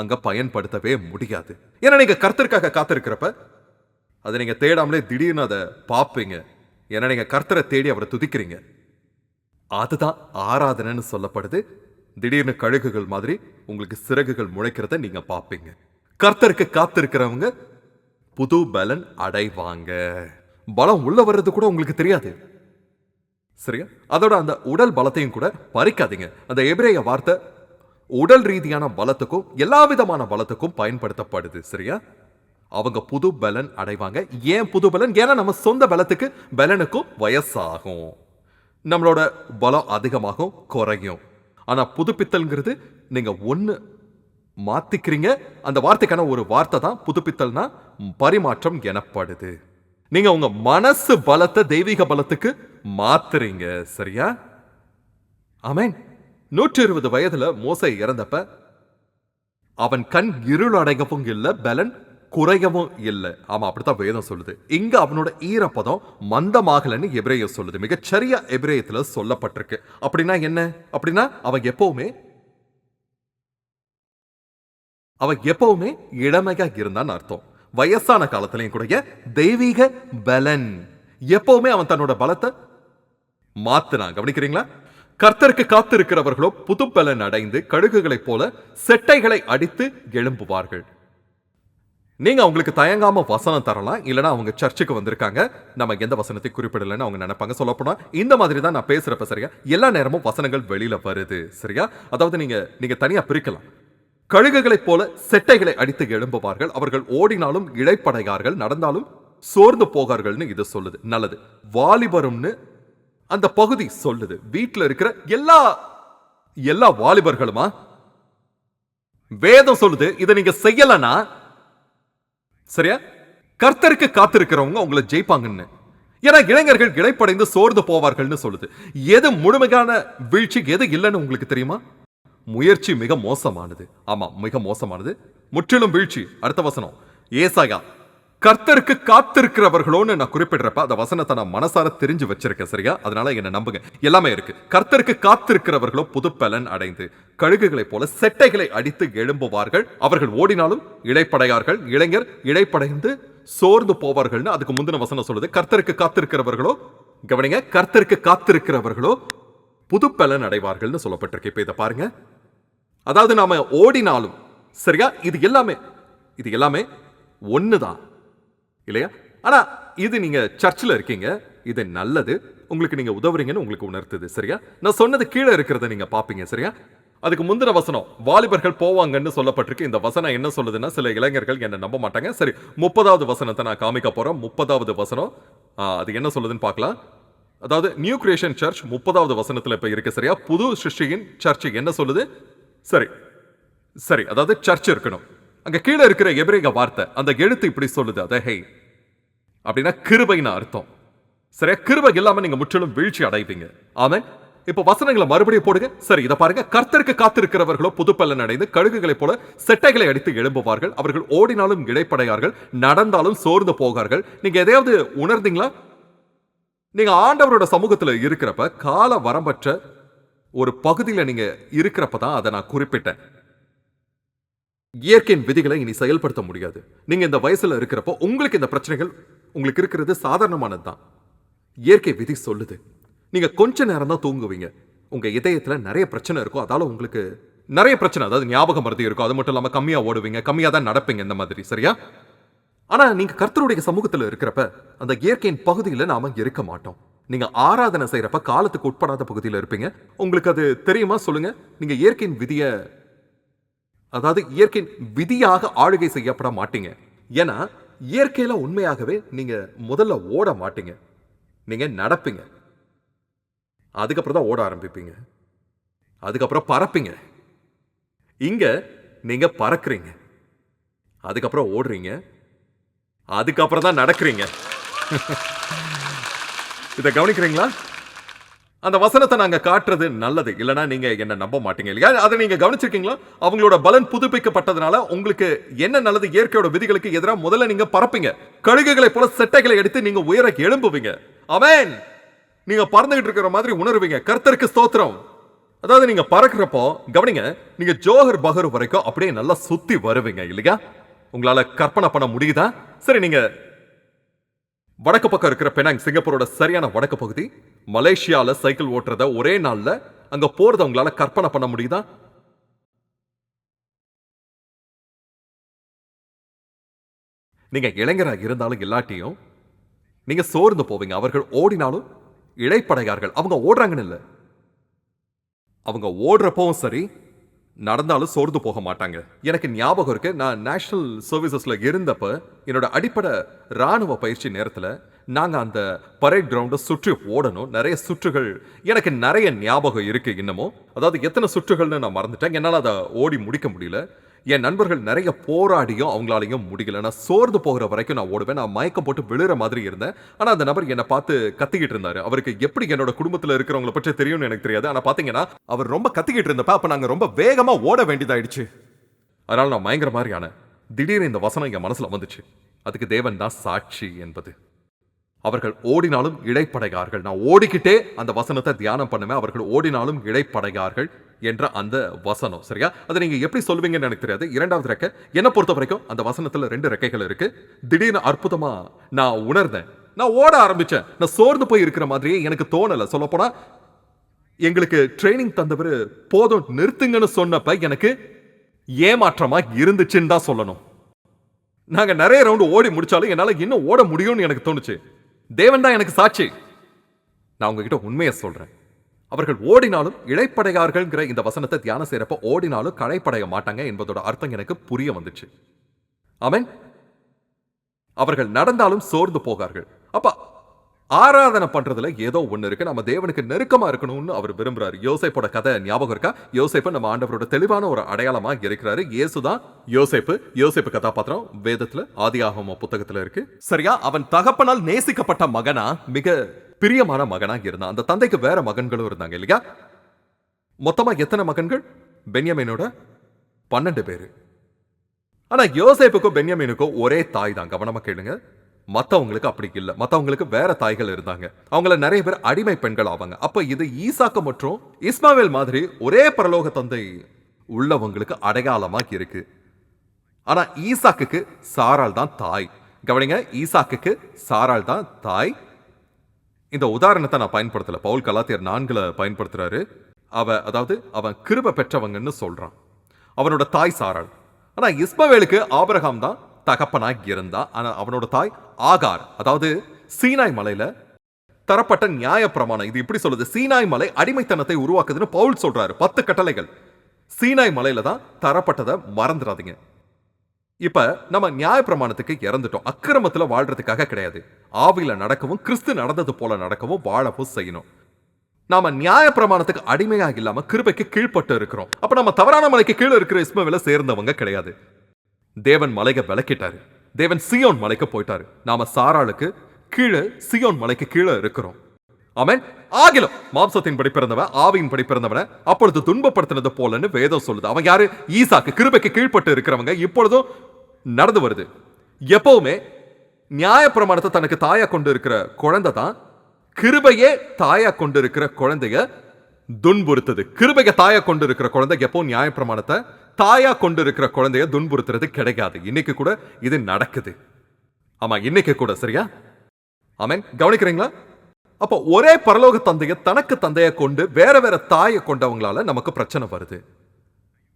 அங்க பயன்படுத்தவே முடியாது. ஏன்னா நீங்க கர்த்தருக்காக காத்திருக்கிறப்ப அதை நீங்க தேடாமலே திடீர்னு அதை பார்ப்பீங்க. ஏன்னா நீங்க கர்த்தரை தேடி அவரை துதிக்கிறீங்க. அதுதான் ஆராதனைன்னு சொல்லப்படுது. திடீர்னு கழுகுகள் மாதிரி உங்களுக்கு சிறகுகள் முளைக்கிறத நீங்க பார்ப்பீங்க. கர்த்தருக்கு காத்திருக்கிறவங்க புது பலன் அடைவாங்க. பலம் உள்ள வர்றது கூட உங்களுக்கு தெரியாது. சரியா? அதோட அந்த உடல் பலத்தையும் கூட பறிக்காதீங்க. அந்த எபிரேய வார்த்தை உடல் ரீதியான பலத்துக்கும் எல்லா விதமான பலத்துக்கும் பயன்படுத்தப்படுது. சரியா? அவங்க புது பலன் அடைவாங்க. ஏன் புது பலன்? ஏன்னா நம்ம சொந்த பலத்துக்கு பலனுக்கும் வயசாகும். நம்மளோட பலம் அதிகமாகும், குறையும். ஆனா புதுப்பித்தல்ங்கிறது நீங்க ஒண்ணு மாத்திக்கிறீங்க. அந்த வார்த்தைக்கான ஒரு வார்த்தை தான் புதுப்பித்தல்னா பரிமாற்றம் எனப்படுது. நீங்க உங்க மனசு பலத்தை தெய்வீக பலத்துக்கு மாத்துறீங்க. சரியா? ஆமென். 120 வயதுல மோசே இறந்தப்ப அவன் கண் இருள் அடையவும் இல்லை, பலன் குறையவும் இல்லை. ஆமா, அப்படித்தான் வேதம் சொல்லுது. இங்க அவனோட ஈரப்பதம் மந்தமாகலன்னு எபிரேயம் சொல்லுது. மிகச்சரியா எபிரேயத்துல சொல்லப்பட்டிருக்கு. அப்படின்னா என்ன? அப்படின்னா அவன் எப்பவுமே இளமையா இருந்தான்னு அர்த்தம். வயசான காலத்திலையும் கூட தெய்வீக பலன் எப்பவுமே அவன் தன்னோட பலத்தை மாத்தினான். கவனிக்கிறீங்களா? கர்த்தருக்கு காத்திருக்கிறவர்களோ புது பலன் அடைந்து கழுகுகளைப் போல செட்டைகளை அடித்து எழும்புவார்கள். நீங்க அவங்களுக்கு தயங்காம வசனம் தரலாம். இல்லனா அவங்க சர்ச்சுக்கு வந்திருக்காங்க, நம்ம எந்த வசனத்தை குறிப்பிடலன்னு அவங்க நினைப்பாங்க. சொல்லப்போனா இந்த மாதிரி தான் நான் பேசுறப்ப சரியா எல்லா நேரமும் வசனங்கள் வெளியில வருது. சரியா? அதாவது நீங்க தனியா பிரிக்கலாம். கழுகுகளைப் போல செட்டைகளை அடித்து எழும்புவார்கள். அவர்கள் ஓடினாலும் இளைப்படையார்கள், நடந்தாலும் சோர்ந்து போகார்கள்னு இது சொல்லுது. நல்லது. வாலிபரும்னு அந்த பகுதி சொல்லுது. வீட்டில் இருக்கிற எல்லா வாலிபர்களுமா? வேதம் சொல்லுது இதை நீங்க செய்யலனா சரியா கர்த்தருக்கு காத்திருக்கிறவங்க உங்களை ஜெயிப்பாங்கன்னு. ஏன்னா இளைஞர்கள் இளைப்படைந்து சோர்ந்து போவார்கள்னு சொல்லுது. எது முழுமையான வீழ்ச்சி, எது இல்லைன்னு உங்களுக்கு தெரியுமா? முயற்சி மிக மோசமானது. ஆமா, மிக மோசமானது. முற்றிலும் வீழ்ச்சி. அடுத்த வசனம் ஏசாயா. கர்த்தருக்கு காத்திருக்கிறவர்களோன்னு நான் குறிப்பிடுறப்ப அந்த வசனத்தை நான் மனசார தெரிஞ்சு வச்சிருக்கேன். சரியா? அதனால என்ன நம்புங்க, எல்லாமே இருக்கு. கர்த்தருக்கு காத்திருக்கிறவர்களோ புது பலன் அடைந்து கழுகுகளைப் போல செட்டைகளை அடித்து எழும்புவார்கள். அவர்கள் ஓடினாலும் இளைப்படையார்கள். இளைஞர் இளைப்படைந்து சோர்ந்து போவார்கள்னு அதுக்கு முந்தின வசனம் சொல்லுது. கர்த்தருக்கு காத்திருக்கிறவர்களோ, கவனிங்க, கர்த்தருக்கு காத்திருக்கிறவர்களோ புது பலன் அடைவார்கள்னு சொல்லப்பட்டிருக்கு. இப்ப இதை பாருங்க. அதாவது நாம ஓடினாலும் சரியா, இது எல்லாமே ஒண்ணுதான் இல்லையா? ஆனா இது நீங்க சர்ச்சில் இருக்கீங்க, இது நல்லது, உங்களுக்கு நீங்க உதவுறீங்கன்னு உங்களுக்கு உணர்த்துது. சரியா? நான் சொன்னது கீழே இருக்கிறத நீங்க பாப்பீங்க. சரியா? அதுக்கு முந்தின வசனம் வாலிபர்கள் போவாங்கன்னு சொல்லப்பட்டிருக்கு. இந்த வசனம் என்ன சொல்லுதுன்னா, சில இளைஞர்கள் என்ன நம்ப மாட்டாங்க. சரி, 30வது வசனத்தை நான் காமிக்க போறேன். 30வது வசனம் அது என்ன சொல்லுதுன்னு பார்க்கலாம். அதாவது நியூ கிரியேஷன் சர்ச் 30வது வசனத்துல இப்ப இருக்கு. சரியா? புது சிருஷ்டியின் சர்ச் என்ன சொல்லுது? சரி, அதாவது சர்ச் இருக்கணும். அங்க கீழே இருக்கிற எபிரேய வார்த்தை அந்த எழுத்து இப்படி சொல்லுது. அதை ஹே அப்படின்னா கிருபைன்னு அர்த்தம். சரியா? கிருபை இல்லாம நீங்க முற்றிலும் வீழ்ச்சி அடைவீங்க. ஆமென். இப்ப வசனங்களை மறுபடியும் போடுங்க. சரி, இதை பாருங்க. கர்த்தருக்கு காத்திருக்கிறவர்களோ புது பலன் அடைந்து கழுகுகளைப் போல செட்டைகளை அடித்து எழும்புவார்கள். அவர்கள் ஓடினாலும் இளைப்படையார்கள், நடந்தாலும் சோர்ந்து போகார்கள். நீங்க எதையாவது உணர்ந்தீங்களா? நீங்க ஆண்டவரோட சமூகத்துல இருக்கிறப்ப கால வரம்பற்ற ஒரு பகுதியில நீங்க இருக்கிறப்ப தான் அதை நான் குறிப்பிட்டேன். இயற்கையின் விதிகளை இனி செயல்படுத்த முடியாது. நீங்க இந்த வயசுல இருக்கிறப்போ உங்களுக்கு இந்த பிரச்சனைகள் உங்களுக்கு இருக்கிறது சாதாரணமானது தான். இயற்கை விதி சொல்லுது நீங்க கொஞ்ச நேரம் தான் தூங்குவீங்க. உங்க இதயத்துல நிறைய பிரச்சனை இருக்கும். அதால உங்களுக்கு நிறைய பிரச்சனை, அதாவது ஞாபகம் மறதி இருக்கும். அது மட்டும் இல்லாம கம்மியா ஓடுவீங்க, கம்மியா தான் நடப்பீங்க, இந்த மாதிரி. சரியா? ஆனா நீங்க கர்த்தருடைய சமூகத்துல இருக்கிறப்ப அந்த இயற்கையின் பகுதியில நாம இருக்க மாட்டோம். நீங்க ஆராதனை செய்யறப்ப காலத்துக்கு உட்படாத பகுதியில இருப்பீங்க. உங்களுக்கு அது தெரியுமா சொல்லுங்க? நீங்க இயற்கையின் விதிய அதாவது இயற்கையின் விதியாக ஆளுகை செய்யப்பட மாட்டீங்க. ஏன்னா இயற்கையில உண்மையாகவே நீங்க முதல்ல ஓட மாட்டீங்க. நீங்க நடப்பீங்க. அதுக்கப்புறம் தான் ஓட ஆரம்பிப்பீங்க. அதுக்கப்புறம் பறப்பீங்க. இங்க நீங்க பறக்குறீங்க. அதுக்கப்புறம் ஓடுறீங்க. அதுக்கப்புறம் தான் நடக்கிறீங்க. இத கவனிக்கிறீங்களா? அந்த வசனத்தை நாங்க காட்டுறது நல்லது. இல்லனா நீங்க என்ன நம்ப மாட்டீங்க இல்லையா? அதை நீங்க கவனிச்சிருக்கீங்களா? அவங்களோட பலன் புதுப்பிக்கப்பட்டதுனால உங்களுக்கு என்ன நல்லது? இயற்கையோட விதிகளுக்கு எதிரா முதல்ல நீங்க பறப்பீங்க. கழுகுகளை போல செட்டைகளை எடுத்து நீங்க உயர எழும்புவீங்க. ஆமென். நீங்க பறந்துகிட்டு இருக்கிற மாதிரி உணர்வீங்க. கர்த்தருக்கு ஸ்தோத்திரம். அதாவது நீங்க பறக்கிறப்போ கவனிங்க, நீங்க ஜோஹர் பஹர் வரைக்கும் அப்படியே நல்லா சுத்தி வருவீங்க இல்லையா? உங்களால கற்பனை பண்ண முடியுதா? சரி, நீங்க வடக்கு பக்கம் இருக்கிற பெனாங், சிங்கப்பூரோட சரியான வடக்கு பகுதி, மலேசியால சைக்கிள் ஓட்டுறத ஒரே நாள்ல அங்க போறத உங்களால கற்பனை பண்ண முடியுதா? நீங்க இளைஞரா இருந்தாலும் இல்லாட்டியும் நீங்க சோர்ந்து போவீங்க. அவர்கள் ஓடினாலும் இளைப்படையார்கள். அவங்க ஓடுறாங்கன்னு இல்ல. அவங்க ஓடுறப்பவும் சரி, நடந்தாலும் சோர்ந்து போக மாட்டாங்க. எனக்கு ஞாபகம் இருக்கு, நான் நேஷனல் சர்வீசஸ்ல இருந்தப்ப என்னோட அடிப்படை ராணுவ பயிற்சி நேரத்துல நாங்க அந்த பரேட் கிரவுண்ட சுற்றி ஓடணும். நிறைய சுற்றுகள் எனக்கு நிறைய ஞாபகம் இருக்கு இன்னமும். அதாவது எத்தனை சுற்றுகள்னு நான் மறந்துட்டேன். என்னால அதை ஓடி முடிக்க முடியல. என் நண்பர்கள் நிறைய போராடியும் அவங்களாலையும் முடியல. நான் சோர்ந்து போகிற வரைக்கும் நான் ஓடுவேன். நான் மயக்கம் போட்டு விழுற மாதிரி இருந்தேன். ஆனா அந்த நபர் என்னை பார்த்து கத்திக்கிட்டு இருந்தாரு. அவருக்கு எப்படி என்னோட குடும்பத்துல இருக்கிறவங்களை பற்றி தெரியும்னு எனக்கு தெரியாது. ஆனா பாத்தீங்கன்னா அவர் ரொம்ப கத்திக்கிட்டு இருந்தப்ப அப்ப நாங்க ரொம்ப வேகமா ஓட வேண்டியதாயிடுச்சு. அதனால நான் மயங்கர மாதிரி ஆனேன். திடீர்னு இந்த வசனம் என் மனசுல வந்துச்சு. அதுக்கு தேவன் தான் சாட்சி என்பது. அவர்கள் ஓடினாலும் இளைப்படையார்கள். நான் ஓடிக்கிட்டே அந்த வசனத்தை தியானம் பண்ணுவேன். அவர்கள் ஓடினாலும் இளைப்படையார்கள் என்ற அந்த வசனம். சரியா? அதை நீங்க எப்படி சொல்வீங்கன்னு எனக்கு தெரியாது. இரண்டாவது ரெக்கை என்ன பொறுத்த வரைக்கும் அந்த வசனத்துல 2 ரெக்கைகள் இருக்கு. திடீர்னு அற்புதமா நான் உணர்ந்தேன். நான் ஓட ஆரம்பிச்சேன். நான் சோர்ந்து போய் இருக்கிற மாதிரியே எனக்கு தோணல. சொல்லப்போனா எங்களுக்கு ட்ரைனிங் தந்தவர் போதும் நிறுத்துங்கன்னு சொன்னப்ப எனக்கு ஏமாற்றமா இருந்துச்சுன்னு தான் சொல்லணும். நாங்க நிறைய ரவுண்ட் ஓடி முடிச்சாலும் என்னால இன்னும் ஓட முடியும்னு எனக்கு தோணுச்சு. தேவன் தான் எனக்கு சாட்சி. நான் உங்ககிட்ட உண்மையை சொல்றேன். அவர்கள் ஓடினாலும் இளைப்படையார்கள்ங்கிற இந்த வசனத்தை தியானம் செய்யறப்ப ஓடினாலும் களைப்படைய மாட்டாங்க என்பதோட அர்த்தம் எனக்கு புரிய வந்துச்சு. ஆமென். அவர்கள் நடந்தாலும் சோர்ந்து போகார்கள். அப்ப ஆராதனை பண்றதுல ஏதோ ஒண்ணு இருக்கு. நம்ம தேவனுக்கு நெருக்கமா இருக்கணும்னு அவர் விரும்புறாரு. யோசேப்போட கதை ஞாபகம் இருக்கா? யோசேப்பு நம்ம ஆண்டவரோட தெளிவான ஒரு அடையாளமா இருக்கிறாரு. இயேசுதான் யோசேப்பு. யோசேப்பு கதாபாத்திரம் வேதத்துல ஆதியாகம புத்தகத்துல இருக்கு. சரியா? அவன் தகப்பனால் நேசிக்கப்பட்ட மகனா, மிக பிரியமான மகனா இருந்தான். அந்த தந்தைக்கு வேற மகன்களும் இருந்தாங்க இல்லையா? மொத்தமா எத்தனை மகன்கள்? பென்யமீனோட 12 பேரு. ஆனா யோசேப்புக்கும் பென்யமீனுக்கும் ஒரே தாய் தான். கவனமா கேளுங்க. மத்தவங்களுக்கு அப்படி இல்ல. மத்தவங்களுக்கு வேற தாய்கள் இருந்தாங்க. அவங்கள நிறைய பேர் அடிமை பெண்கள் ஆவாங்க. அப்ப இது ஈசாக்கு மற்றும் இஸ்மாவேல் மாதிரி ஒரே பரலோக தந்தை உள்ளவங்களுக்கு அடையாளமா இருக்கு. ஆனா ஈசாக்குக்கு சாராள் தான் தாய். கவனிங்க, ஈசாக்குக்கு சாராள் தான் தாய். இந்த உதாரணத்தை நான் பயன்படுத்தல. பவுல் கலாத்தியர் 4ல பயன்படுத்துறாரு. அவன் கிருபை பெற்றவங்கன்னு சொல்றான். அவனோட தாய் சாராள். ஆனா இஸ்மவேலுக்கு ஆபிரகாம் தான் தகப்பனாக இருந்தா. ஆனா அவனோட தாய் ஆகார். அதாவது சீனாய் மலையில தரப்பட்ட நியாய பிரமாணம். இது இப்படி சொல்லுது, சீனாய் மலை அடிமைத்தனத்தை உருவாக்குதுன்னு பவுல் சொல்றாரு. 10 கட்டளைகள் சீனாய் மலையில தான் தரப்பட்டதை மறந்துடாதீங்க. இப்ப நம்ம நியாய பிரமாணத்துக்கு இறந்துட்டோம். அக்கிரமத்துல வாழ்றதுக்காக கிடையாது. ஆவியில நடக்கவும் கிறிஸ்து நடந்தது போல நடக்கவும் வாழவும் செய்யணும். நாம நியாய பிரமாணத்துக்கு அடிமையா இல்லாம கிருபைக்கு கீழ்பட்டு இருக்கிறோம். அப்ப நம்ம தவறான மலைக்கு கீழே இருக்கிற இஸ்மவேல சேர்ந்தவங்க கிடையாது. தேவன் மலையை விலக்கிட்டாரு. தேவன் சியோன் மலைக்கு போயிட்டாரு. நாம சாராளுக்கு கீழே சியோன் மலைக்கு கீழே இருக்கிறோம். ஆமென். ஆகிலும் மாம்சத்தின்படி பிறந்தவன் ஆவியின்படி பிறந்தவனை அப்பொழுது துன்பப்படுத்தினது போலன்னு வேதம் சொல்லுது. அவன் யாரு? ஈசாக்கு. கிருபைக்கு கீழ்பட்டு இருக்கிறவங்க இப்பொழுதும் நடந்து வருது. எப்பவுமே நியாய பிரமாணத்தை தனக்கு தாயா கொண்டு இருக்கிற குழந்தை தான் கிருபையே தாயா கொண்டு இருக்கிற குழந்தைய துன்புறுத்துது. கிருபைய தாயா கொண்டு இருக்கிற குழந்தை எப்போ நியாய பிரமாணத்தை தாயா கொண்டு இருக்கிற குழந்தைய துன்புறுத்துறது கிடையாது. இன்னைக்கு கூட இது நடக்குது. ஆமா, இன்னைக்கு கூட. சரியா? ஆமென். கவனிக்கிறீங்களா? அப்போ ஒரே பரலோக தந்தைய தனக்கு தந்தைய கொண்டு வேற வேற தாயை கொண்டவங்களால நமக்கு பிரச்சனை வருது.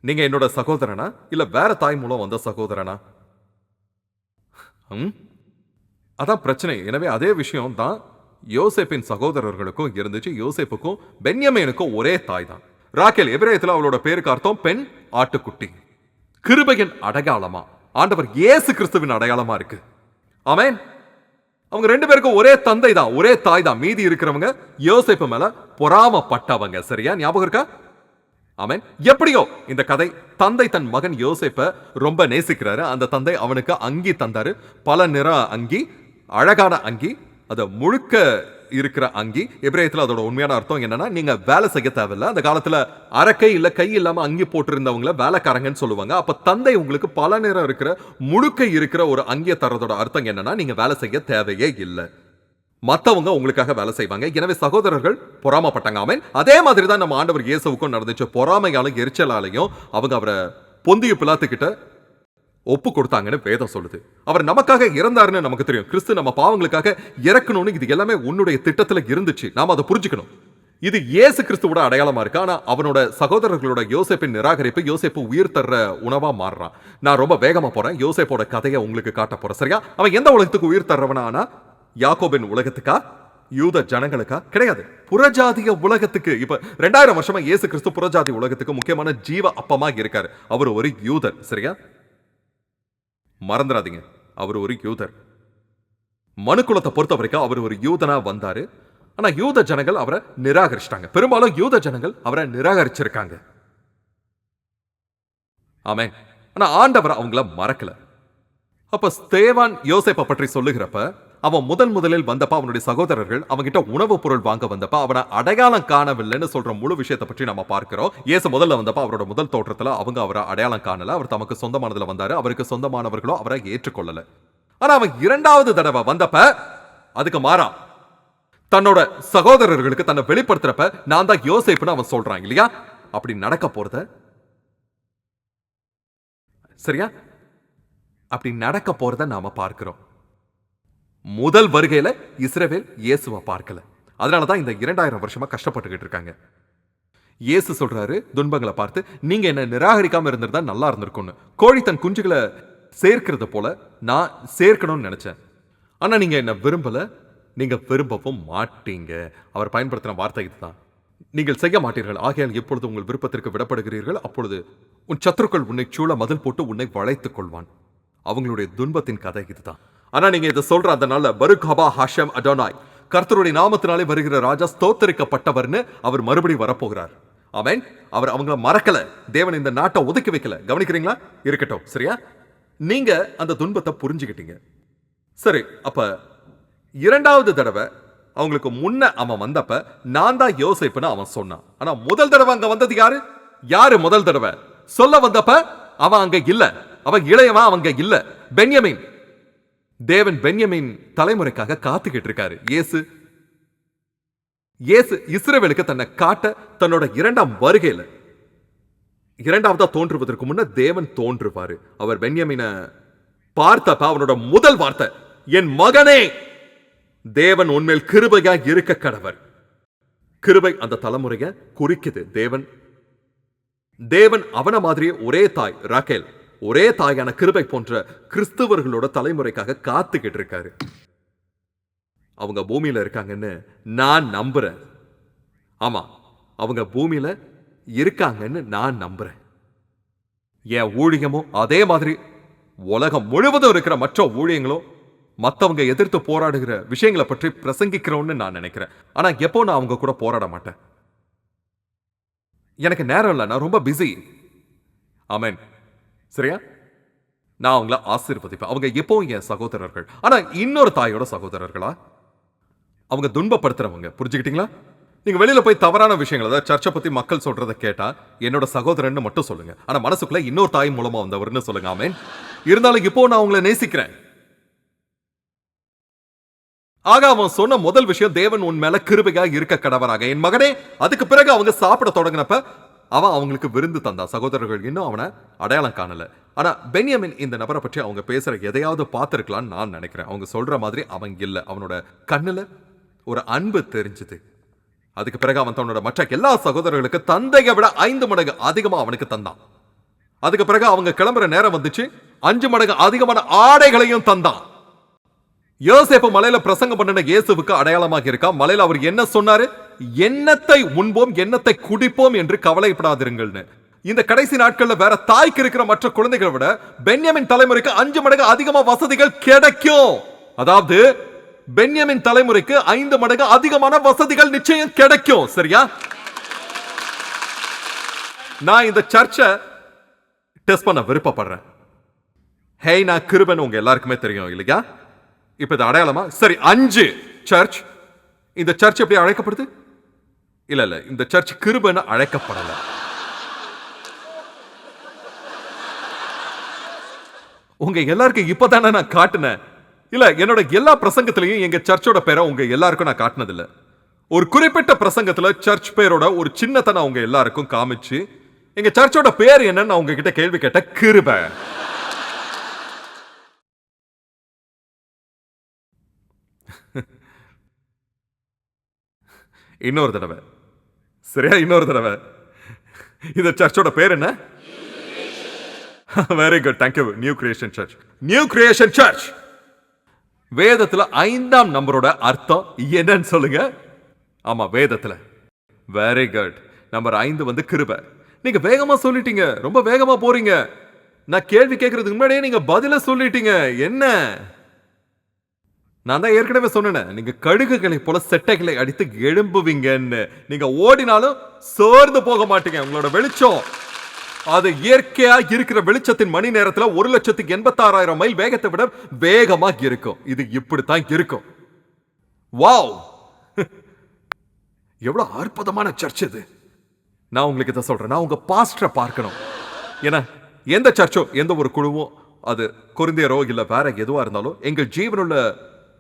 நீங்க என்னோட சகோதரனா இல்ல வேற தாய் மூலம் வந்த சகோதரனா? ம்? அதான் பிரச்சனை. எனவே அதே விஷயம் தான் யோசேப்பின் சகோதரர்களுக்கும் இருந்துச்சு. யோசேப்புக்கும் பென்யமீனுக்கும் ஒரே தாய் தான். ராக்கேல் எபிரேயத்துல அவளோட பேருக்கு அர்த்தம் பெண் ஆட்டுக்குட்டி. கிருபையின் அடையாளமா ஆண்டவர் இயேசு கிறிஸ்துவின் அடையாளமா இருக்கு. ஆமென். அவங்க ரெண்டு பேருக்கும் ஒரே தந்தை தான், ஒரே தாய் தான். மீதி இருக்கிறவங்க யோசேப்பு மேல பொறாமப்பட்டவங்க. சரியா? ஞாபகம் இருக்கா? ஆமென். எப்படியோ இந்த கதை, தந்தை தன் மகன் யோசேப்ப ரொம்ப நேசிக்கிறாரு. அந்த தந்தை அவனுக்கு அங்கி தந்தாரு. பல நிற அங்கி, அழகான அங்கி, அத முழுக்க இருக்கிற அங்கி. எபிரேயத்துல அதோட உண்மையான அர்த்தம் என்னன்னா, நீங்க வேலை செய்ய தேவையில்ல. அந்த காலத்துல அரக்கை இல்ல கை இல்லாம அங்கி போட்டிருந்தவங்கள வேலைக்காரங்கன்னு சொல்லுவாங்க. அப்ப தந்தை உங்களுக்கு பல நிறம் இருக்கிற முழுக்க இருக்கிற ஒரு அங்கிய தரதோட அர்த்தம் என்னன்னா, நீங்க வேலை செய்ய தேவையே இல்லை. மத்தவங்க உங்களுக்காக வேலை செய்வாங்க. எனவே சகோதரர்கள் பொறாமப்பட்டாங்க. ஆமென். அதே மாதிரி தான் நம்ம ஆண்டவர் இயேசுவுக்கும் நடந்துச்சு. பொறாமையாலும் எரிச்சலாலையும் அவங்க அவரை பொந்திய பிலாத்துக்கிட்ட ஒப்பு கொடுத்தாங்கன்னு வேதம் சொல்லுது. அவர் நமக்காக இறந்தாருன்னு நமக்கு தெரியும். கிறிஸ்து நம்ம பாவங்களுக்காக இறக்கணும்னு இது எல்லாமே உன்னுடைய திட்டத்துல இருந்துச்சு. நாம அதை புரிஞ்சுக்கணும். இது இயேசு கிறிஸ்துவோட அடையாளமா இருக்கு. ஆனா அவனோட சகோதரர்களோட யோசேப்பின் நிராகரிப்பு, யோசேப்பு உயிர் தர்ற உணவா மாறுறான். நான் ரொம்ப வேகமா போறேன். யோசேப்போட கதையை உங்களுக்கு காட்ட போறேன். சரியா? அவன் எந்த உலகத்துக்கு உயிர் தர்றவனா? ஆனா யாக்கோபின் உலகத்துக்கா, யூத ஜனங்களுக்கா? கிடையாது, புறஜாதிய உலகத்துக்கு. இப்ப 2000 வருஷமா இயேசு கிறிஸ்து புறஜாதி உலகத்துக்கு முக்கியமான ஜீவ அப்பமா இருக்காரு. அவர் ஒரு யூதர். சரியா? மறந்துடாதீங்க, அவர் ஒரு யூதர். மனுக்குலத்தை பொறுத்த வரைக்கும் அவர் ஒரு யூதனா வந்தாரு. ஆனா யூத ஜனங்கள் அவரை நிராகரிச்சிட்டாங்க. பெரும்பாலும் யூத ஜனங்கள் அவரை நிராகரிச்சிருக்காங்க. ஆமென். ஆனா ஆண்டவர் அவங்கள மறக்கல. அப்ப ஸ்தேவான் யோசேப்பை பற்றி சொல்லுகிறப்ப, அவன் முதலில் வந்தப்ப அவனுடைய சகோதரர்கள் அவன்கிட்ட உணவுப் பொருள் வாங்க வந்தப்ப அவனை அடையாளம் காணவில்லைன்னு சொல்ற முழு விஷயத்தை பற்றி நம்ம பார்க்கிறோம். இயேசு முதல்ல வந்தப்ப அவரோட முதல் தோற்றத்துல அவங்க அவரை அடையாளம் காணல. அவர் தமக்கு சொந்தமானதுல வந்தாரு. அவருக்கு சொந்தமானவர்களோ அவரை ஏற்றுக்கொள்ளல. ஆனா அவன் இரண்டாவது தடவை வந்தப்ப அதுக்கு மாறா தன்னோட சகோதரர்களுக்கு தன்னை வெளிப்படுத்துறப்ப, நான் தான் யோசேப்புன்னு அவன் சொல்றான் இல்லையா? அப்படி நடக்க போறத, சரியா? அப்படி நடக்க போறத நாம பார்க்கிறோம். முதல் வருகையில இஸ்ரவேல் இயேசுவை பார்க்கல. அதனாலதான் இந்த 2000 வருஷமா கஷ்டப்பட்டுக்கிட்டு இருக்காங்க. இயேசு சொல்றாரு துன்பங்களை பார்த்து, நீங்க என்ன நிராகரிக்காம இருந்திருந்தா நல்லா இருந்திருக்கும்னு. கோழி தன் குஞ்சுகளை சேர்க்கிறது போல நான் சேர்க்கணும்னு நினைச்சேன். ஆனா நீங்க என்ன விரும்பல, நீங்க விரும்பவும் மாட்டீங்க. அவர் பயன்படுத்தின வார்த்தை இதுதான். நீங்கள் செய்ய மாட்டீர்கள், ஆகையால் எப்பொழுது உங்கள் விருப்பத்திற்கு விடப்படுகிறீர்கள் அப்பொழுது உன் சத்துருக்கள் உன்னை சூழ மதில் போட்டு உன்னை வளைத்துக் கொள்வான். அவங்களுடைய துன்பத்தின் கதை இதுதான். ஆனா நீங்க இதை சொல்ற அந்த நாள்ல பருக் ஹபா ஹாஷம் அடோனாய், கர்த்தருடைய நாமத்தினாலே வருகிற ராஜா ஸ்தோத்தரிக்கப்பட்டவர்னு அவர் மறுபடியும் வரப்போகிறார். ஆமென். அவர் அவங்கள மறக்கல. தேவன் இந்த நாட்டை ஒதுக்கி வைக்கல. கவனிக்கிறீங்களா? இருக்கட்டும். சரியா? நீங்க அந்த துன்பத்தை புரிஞ்சுக்கிட்டீங்க. சரி, அப்ப இரண்டாவது தடவை அவங்களுக்கு முன்ன அவன் வந்தப்ப நான் தான் யோசேப்புன்னு அவன் சொன்னான். ஆனா முதல் தடவை அங்க வந்தது யாரு? யாரு முதல் தடவை சொல்ல வந்தப்ப அவன் அங்க இல்ல. அவன் இளையவன், அவங்க இல்ல. பென்யமீன். தேவன் பென்யமீன் தலைமுறைக்காக காத்துக்கிட்டு இருக்காரு. இயேசு இஸ்ரவேலுக்கு தன்னை காட்ட தன்னோட இரண்டாம் வருகையில, இரண்டாவதா தோன்றுவதற்கு முன்ன தேவன் தோன்றுவாரு. அவர் பென்யமீனை பார்த்தப்ப அவனோட முதல் வார்த்தை, என் மகனே, தேவன் உன்மேல் கிருபையா இருக்க கடவர். கிருபை அந்த தலைமுறைய குறிக்குது. தேவன் அவன மாதிரியே ஒரே தாய் ராக்கேல், ஒரே தாயான கிருபை போன்ற கிறிஸ்தவர்களோட தலைமுறைக்காக காத்துக்கிட்டு இருக்காரு. அவங்க பூமியில இருக்காங்கன்னு நான் நம்புறேன். ஆமா, அவங்க பூமியில இருக்காங்கன்னு நான் நம்புறேன். என் ஊழியமும் அதே மாதிரி உலகம் முழுவதும் இருக்கிற மற்ற ஊழியங்களும் மத்தவங்க எதிர்த்து போராடுகிற விஷயங்களை பற்றி பிரசங்கிக்கிறோம்னு நான் நினைக்கிறேன். ஆனா எப்போ நான் அவங்க கூட போராட மாட்டேன். எனக்கு நேரம் இல்லை, நான் ரொம்ப பிஸி. ஆமென். சரியா? நான் அவங்கள ஆசீர்வதிப்பேன். அவங்க எப்பவும் என் சகோதரர்கள். ஆனா இன்னொரு தாயோட சகோதரர்களா? அவங்க துன்பப்படுத்துறவங்க. புரிஞ்சுக்கிட்டீங்களா? நீங்க வெளியில போய் தவறான விஷயங்கள், அதாவது சர்ச்சை பத்தி மக்கள் சொல்றதை கேட்டா என்னோட சகோதரன் மட்டும் சொல்லுங்க. ஆனா மனசுக்குள்ள இன்னொரு தாய் மூலமா வந்தவர்னு சொல்லுங்க. ஆமென். இருந்தாலும் இப்போ நான் அவங்களை நேசிக்கிறேன். ஆக அவன் சொன்ன முதல் விஷயம், தேவன் உன் மேல கிருபையா இருக்க கடவராக என் மகனே. அதுக்கு பிறகு அவங்க சாப்பிட தொடங்கினப்ப அவன் அவங்களுக்கு விருந்து தந்தான். சகோதரர்கள் இன்னும் அவனை அடையாளம் காணல. ஆனா பென்யமின் இந்த நபரை பற்றி அவங்க பேசுற எதையாவது பார்த்திருக்கலாம்னு நான் நினைக்கிறேன். அவங்க சொல்ற மாதிரி அவன் இல்ல. அவனோட கண்ணுல ஒரு அன்பு தெரிஞ்சது. அதுக்கு பிறகு அவன் தன்னோட மற்ற எல்லா சகோதரர்களுக்கு தந்தையை விட 5 மடங்கு அதிகமா அவனுக்கு தந்தான். அதுக்கு பிறகு அவங்க கிளம்புற நேரம் வந்துச்சு. 5 மடங்கு அதிகமான ஆடைகளையும் தந்தான். யோசேப்பு மலையில பிரசங்கம் பண்ணின இயேசுவுக்கு அடையாளமாக இருக்கா. மலையில அவர் என்ன சொன்னாரு? எண்ணத்தை உண்போம், எண்ணத்தை குடிப்போம் என்று கவலைப்படாதிருங்கள்னு. இந்த கடைசி நாட்கள்ல வேற தாய்க்கு இருக்கிற மற்ற குழந்தைகளை விட பென்யமின் தலைமுறைக்கு 5 மடங்கு அதிகமா வசதிகள் கிடைக்கும். அதாவது பென்யமின் தலைமுறைக்கு 5 மடங்கு அதிகமான வசதிகள் நிச்சயம் கிடைக்கும். சரியா? நான் இந்த சர்ச்சை டெஸ்ட் பண்ண விருப்பப்படுறேன். ஹே, நான் கிருபன் உங்க எல்லாருக்குமே தெரியும் இல்லையா? இப்ப இது அடையாளமா? சரி, 5 சர்ச். இந்த சர்ச் எப்படி அழைக்கப்படுது? இல்ல, இந்த சர்ச் கிருபன் அழைக்கப்படல. உங்க எல்லாருக்கும் இப்பதானே நான் காட்டினேன். இல்ல, என்னோட எல்லா பிரசங்கத்திலையும் எங்க சர்ச்சோட பேரை உங்க எல்லாருக்கும் நான் காட்டினது இல்ல. ஒரு குறிப்பிட்ட பிரசங்கத்துல சர்ச் பேரோட ஒரு சின்னத்தை நான் உங்க எல்லாருக்கும் காமிச்சு, எங்க சர்ச்சோட பேர் என்னன்னு நான் உங்ககிட்ட கேள்வி கேட்ட கிருபை. இன்னொரு தடவை. சரியா? இன்னொரு தடவை. இந்த சர்ச்சோட பேர் என்ன? Very good, thank you. New creation church. New creation church. வேதத்துல 5ஆம் நம்பரோட அர்த்தம் என்னன்னு சொல்லுங்க. ஆமா, வேதத்துல. Very good. நம்பர் 5 வந்து கிருபை. நீங்க வேகமா சொல்லிட்டீங்க, ரொம்ப வேகமா போறீங்க. நான் கேள்வி கேட்கறதுக்கு முன்னாடியே நீங்க பதில சொல்லிட்டீங்க. என்ன? நான் தான் ஏற்கனவே சொன்னேன், நீங்க கழுகுகளை போல செட்டைகளை அடித்து எழும்புவீங்கன்னு. நீங்க ஓடினாலும் சோர்ந்து போக மாட்டீங்க. உங்களோட வெளிச்சம் அது இயற்கையா இருக்கிற வெளிச்சத்தின் மணி நேரத்துல 1,86,000 மைல் வேகத்தை விட வேகமா இருக்கும். இது இப்படித்தான் இருக்கும். வாவ், எவ்வளவு அற்புதமான சர்ச் இது. நான் உங்களுக்கு இதை சொல்றேன், நான் உங்க பாஸ்டரை பார்க்கணும். ஏன்னா எந்த சர்ச்சோ, எந்த ஒரு குழுவோ, அது கொரிந்தியரோ இல்ல வேற எதுவா இருந்தாலும், எங்கள் ஜீவனுள்ள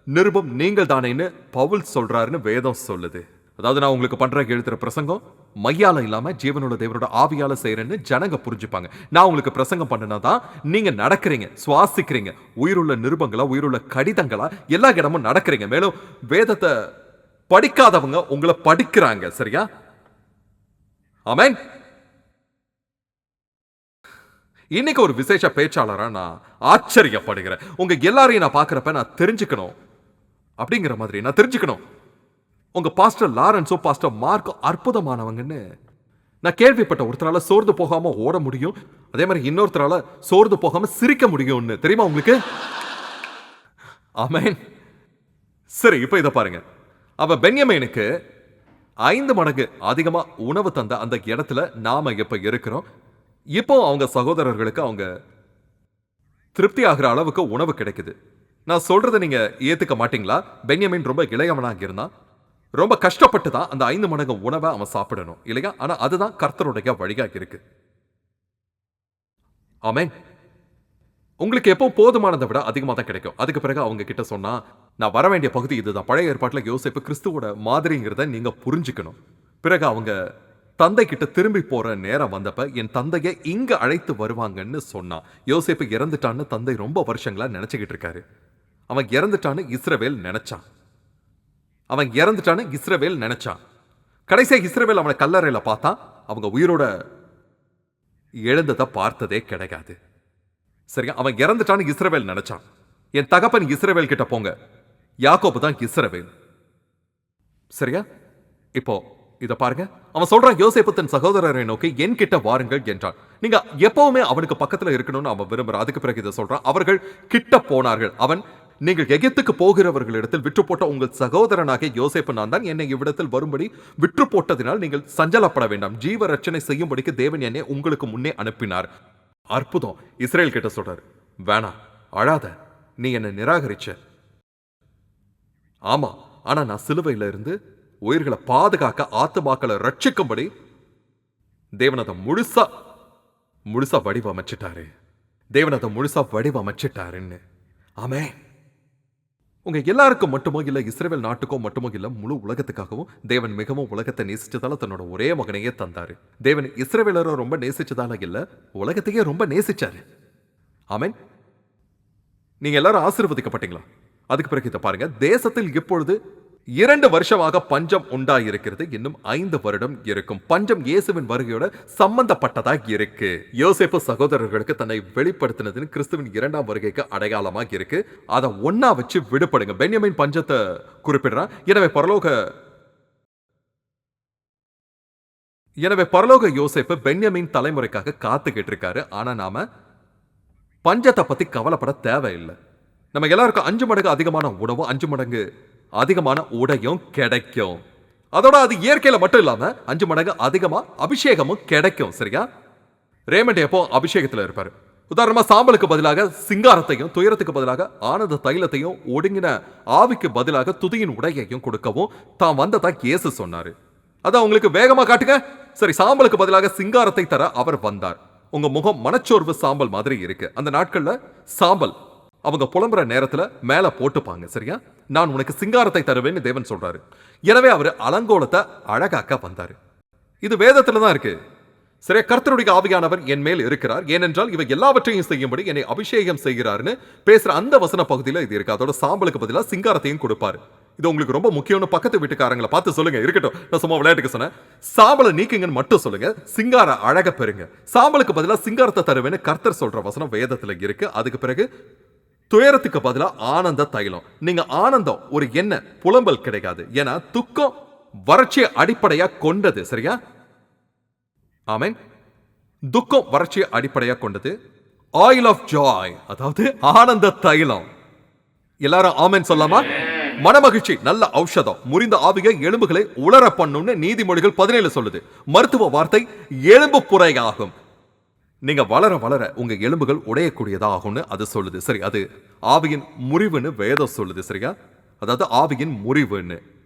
நிருபம் நீங்கள் தானேன்னு பவுல் சொல்றாருன்னு வேதம் சொல்லுது. அதாவது நான் உங்களுக்கு பண்ற எழுத்துற பிரசங்கம் மையால இல்லாம ஜீவனுள்ள தேவனோட ஆவியால செய்யறேன்னு ஜனங்க புரிஞ்சுப்பாங்க. நான் உங்களுக்கு பிரசங்கம் பண்ணனாதான் நீங்க நடக்கிறீங்க, சுவாசிக்கிறீங்க, உயிருள்ள நிருபங்களா, உயிருள்ள கடிதங்களா எல்லா இடமும் நடக்கிறீங்க. மேலும் வேதத்தை படிக்காதவங்க உங்களை படிக்கிறாங்க. சரியா? ஆமென். இன்னைக்கு ஒரு விசேஷ பேச்சாளரா நான் ஆச்சரியப்படுகிறேன். உங்க எல்லாரையும் நான் பார்க்கிறப்ப நான் தெரிஞ்சுக்கணும் அப்படிங்கிற மாதிரி நான் தெரிஞ்சுக்கணும். உங்க பாஸ்டர் லாரன்ஸோ பாஸ்டர் மார்க்கோ அற்புதமானவங்கன்னு நான் கேள்விப்பட்ட. ஒருத்தரால சோர்ந்து போகாம ஓட முடியும், அதே மாதிரி இன்னொருத்தரால சோர்ந்து போகாம சிரிக்க முடியும்னு தெரியுமா உங்களுக்கு? ஆமென். சரி, இப்ப இத பாருங்க. அவ பென்யமீனுக்கு 5 மடங்கு அதிகமா உணவு தந்த அந்த இடத்துல நாம இப்ப இருக்கிறோம். இப்போ அவங்க சகோதரர்களுக்கு அவங்க திருப்தி ஆகிற அளவுக்கு உணவு கிடைக்குது. நான் சொல்றதை நீங்க ஏத்துக்க மாட்டீங்களா? பென்யமீன் ரொம்ப இளையவனாக இருந்தான். ரொம்ப கஷ்டப்பட்டு தான் அந்த 5 மடங்கு உணவை அவன் சாப்பிடணும் இல்லையா? ஆனா அதுதான் கர்த்தருடைய வழியாக இருக்கு. ஆமென். உங்களுக்கு எப்போ போதுமானதை விட அதிகமாக தான் கிடைக்கும். அதுக்கு பிறகு அவங்க கிட்ட சொன்னா, நான் வர வேண்டிய பகுதி இதுதான். பழைய ஏற்பாட்டில் யோசேப்பு கிறிஸ்துவோட மாதிரிங்கிறத நீங்க புரிஞ்சுக்கணும். பிறகு அவங்க தந்தை கிட்ட திரும்பி போற நேரம் வந்தப்ப என் தந்தையை இங்க அழைத்து வருவாங்கன்னு சொன்னான். யோசேப்பு இறந்துட்டான்னு தந்தை ரொம்ப வருஷங்களா நினைச்சுக்கிட்டு இருக்காரு. அவன் இறந்துட்டான்னு இஸ்ரவேல் நினைச்சான். அவன் இறந்துட்டான்னு இஸ்ரவேல் நினைச்சான். கடைசியா இஸ்ரவேல் அவனை கல்லறையில பார்த்தான். அவங்க உயிரோட எழுந்ததை பார்த்ததே கிடையாது. சரியா? அவன் இறந்துட்டான்னு இஸ்ரவேல் நினைச்சான். என் தகப்பன் இஸ்ரவேல் கிட்ட போங்க, யாக்கோபு தான் இஸ்ரவேல். சரியா? இப்போ இத பாருங்க. அவன் சொல்றான், யோசேப்பு தன் சகோதரரை நோக்கி என் கிட்ட வாருங்கள் என்றான். நீங்க எப்பவுமே அவனுக்கு பக்கத்துல இருக்கணும்னு அவன் விரும்புறான். அதுக்கு பிறகு இதை சொல்றான், அவர்கள் கிட்ட போனார்கள். அவன், நீங்கள் எகிப்துக்கு போகிறவர்களிடத்தில் விற்று போட்ட உங்கள் சகோதரனாகிய யோசேப்பு நான் தான். என்னை இவ்விடத்தில் வரும்படி விற்று போட்டதினால் நீங்கள் சஞ்சலப்பட வேண்டாம். ஜீவ ரட்சணை செய்யும்படிக்கு தேவன் என்னை உங்களுக்கு முன்னே அனுப்பினார். அற்புதம். இஸ்ரேல் கிட்ட சொல்றாரு, வேணாம், அழாத, நீ என்னை நிராகரிச்ச. ஆமா, ஆனா நான் சிலுவையில இருந்து உயிர்களை பாதுகாக்க, ஆத்துமாக்களை ரட்சிக்கும்படி தேவன் அதை முழுசா வடிவமைச்சிட்டாரு. தேவன் அதை முழுசா வடிவமைச்சிட்டாருன்னு. ஆமென். உங்க எல்லாருக்கும் மட்டுமோ இல்ல, இஸ்ரவேல் நாட்டுக்கோ மட்டுமோ இல்ல, முழு உலகத்துக்காகவும் தேவன் மிகவும் உலகத்தை நேசிச்சதால தன்னோட ஒரே மகனையே தந்தாரு. தேவன் இஸ்ரவேலரை ரொம்ப நேசிச்சதால இல்ல, உலகத்தையே ரொம்ப நேசிச்சாரு. ஆமென். நீங்க எல்லாரும் ஆசீர்வதிக்கப்பட்டீங்களா? அதுக்கு பிறகு இதை பாருங்க. தேசத்தில் இப்பொழுது 2 வருஷமாக பஞ்சம் உண்டாயிருக்கிறது. இன்னும் 5 வருடம் இருக்கும். பஞ்சம் இயேசுவின் வருகையோட சம்பந்தப்பட்டதா இருக்கு. யோசேப்பு சகோதரர்களுக்கு தன்னை வெளிப்படுத்தினது கிறிஸ்துவின் 2ஆம் வருகைக்கு அடையாளமா இருக்கு. அதை ஒன்னா வச்சு விடுபடுங்க. பென்யமீன் பஞ்சத்தை குறிப்பிடுறான். எனவே பரலோக யோசேப்பு பென்யமீன் தலைமுறைக்காக காத்துக்கிட்டு இருக்காரு. ஆனா நாம பஞ்சத்தை பத்தி கவலைப்பட தேவையில்லை. நம்ம எல்லாருக்கும் 5 மடங்கு அதிகமான உணவும் 5 மடங்கு அதிகமான உடையும் கிடைக்கும். அதோட அது இயற்கையில மட்டும் இல்லாம 5 மடங்கு அதிகமா அபிஷேகமும் கிடைக்கும். சரியா? ரேமண்ட் எப்போ அபிஷேகத்துல இருப்பாரு. உதாரணமா சாம்பலுக்கு பதிலாக சிங்காரத்தையும், துயரத்துக்கு பதிலாக ஆனந்த தைலத்தையும், ஒடுங்கின ஆவிக்கு பதிலாக துதியின் உடையையும் கொடுக்கவும் தான் வந்ததா இயேசு சொன்னாரு. அதான் உங்களுக்கு வேகமா காட்டுங்க. சரி, சாம்பலுக்கு பதிலாக சிங்காரத்தை தர அவர் வந்தார். உங்க முகம் மனச்சோர்வு சாம்பல் மாதிரி இருக்கு. அந்த நாட்கள்ல சாம்பல் அவங்க புலம்புற நேரத்துல மேல போட்டுப்பாங்க. சரியா? நான் உனக்கு சிங்காரத்தை தருவேன்னு தேவன் சொல்றாரு. எனவே அவர் அலங்கோலத்தை அழகாக்க வந்தாரு. இது வேதத்துல தான் இருக்கு. சரியா? கர்த்தருடைய ஆவியானவர் என் மேல் இருக்கிறார், ஏனென்றால் இவை எல்லாவற்றையும் செய்யும்படி என்னை அபிஷேகம் செய்கிறார்னு பேசுற அந்த வசன பகுதியில இது இருக்கு. அதோட சாம்பலுக்கு பதிலாக சிங்காரத்தையும் கொடுப்பாரு. இது உங்களுக்கு ரொம்ப முக்கியம்னு பக்கத்து வீட்டுக்காரங்களை பார்த்து சொல்லுங்க. இருக்கட்டும், நான் சும்மா விளையாட்டுக்கு சொன்னேன். சாம்பலை நீக்குங்கன்னு மட்டும் சொல்லுங்க. சிங்கார அழக பெறுங்க. சாம்பலுக்கு பதிலாக சிங்காரத்தை தருவேன்னு கர்த்தர் சொல்ற வசனம் வேதத்துல இருக்கு. அதுக்கு பிறகு துயரத்துக்கு பதிலா ஆனந்த தைலம். நீங்க ஆனந்தம் ஒரு எண்ணெய் புலம்பல் கிடைக்காது. ஏன்னா துக்கம் வறட்சியை அடிப்படையா கொண்டது. சரியா? ஆமென். துக்கம் வறட்சியை அடிப்படையா கொண்டது. ஆயில் ஆஃப் ஜாய், அதாவது ஆனந்த தைலம். எல்லாரும் ஆமென் சொல்லாமா? மனமகிழ்ச்சி நல்ல ஔஷதம். முறிந்த ஆவியை எலும்புகளை உலர பண்ணும்னு நீதிமொழிகள் 17 சொல்லுது. மருத்துவ வார்த்தை எலும்பு புரையாகும். நீங்க வளர வளர உங்க எலும்புகள் உடையக்கூடியதாகும்னு அது சொல்லுது. சரி, அது ஆவியின் முறிவுன்னு வேதம் சொல்லுது. சரியா? அதாவது ஆவியின் முறிவுன்னு.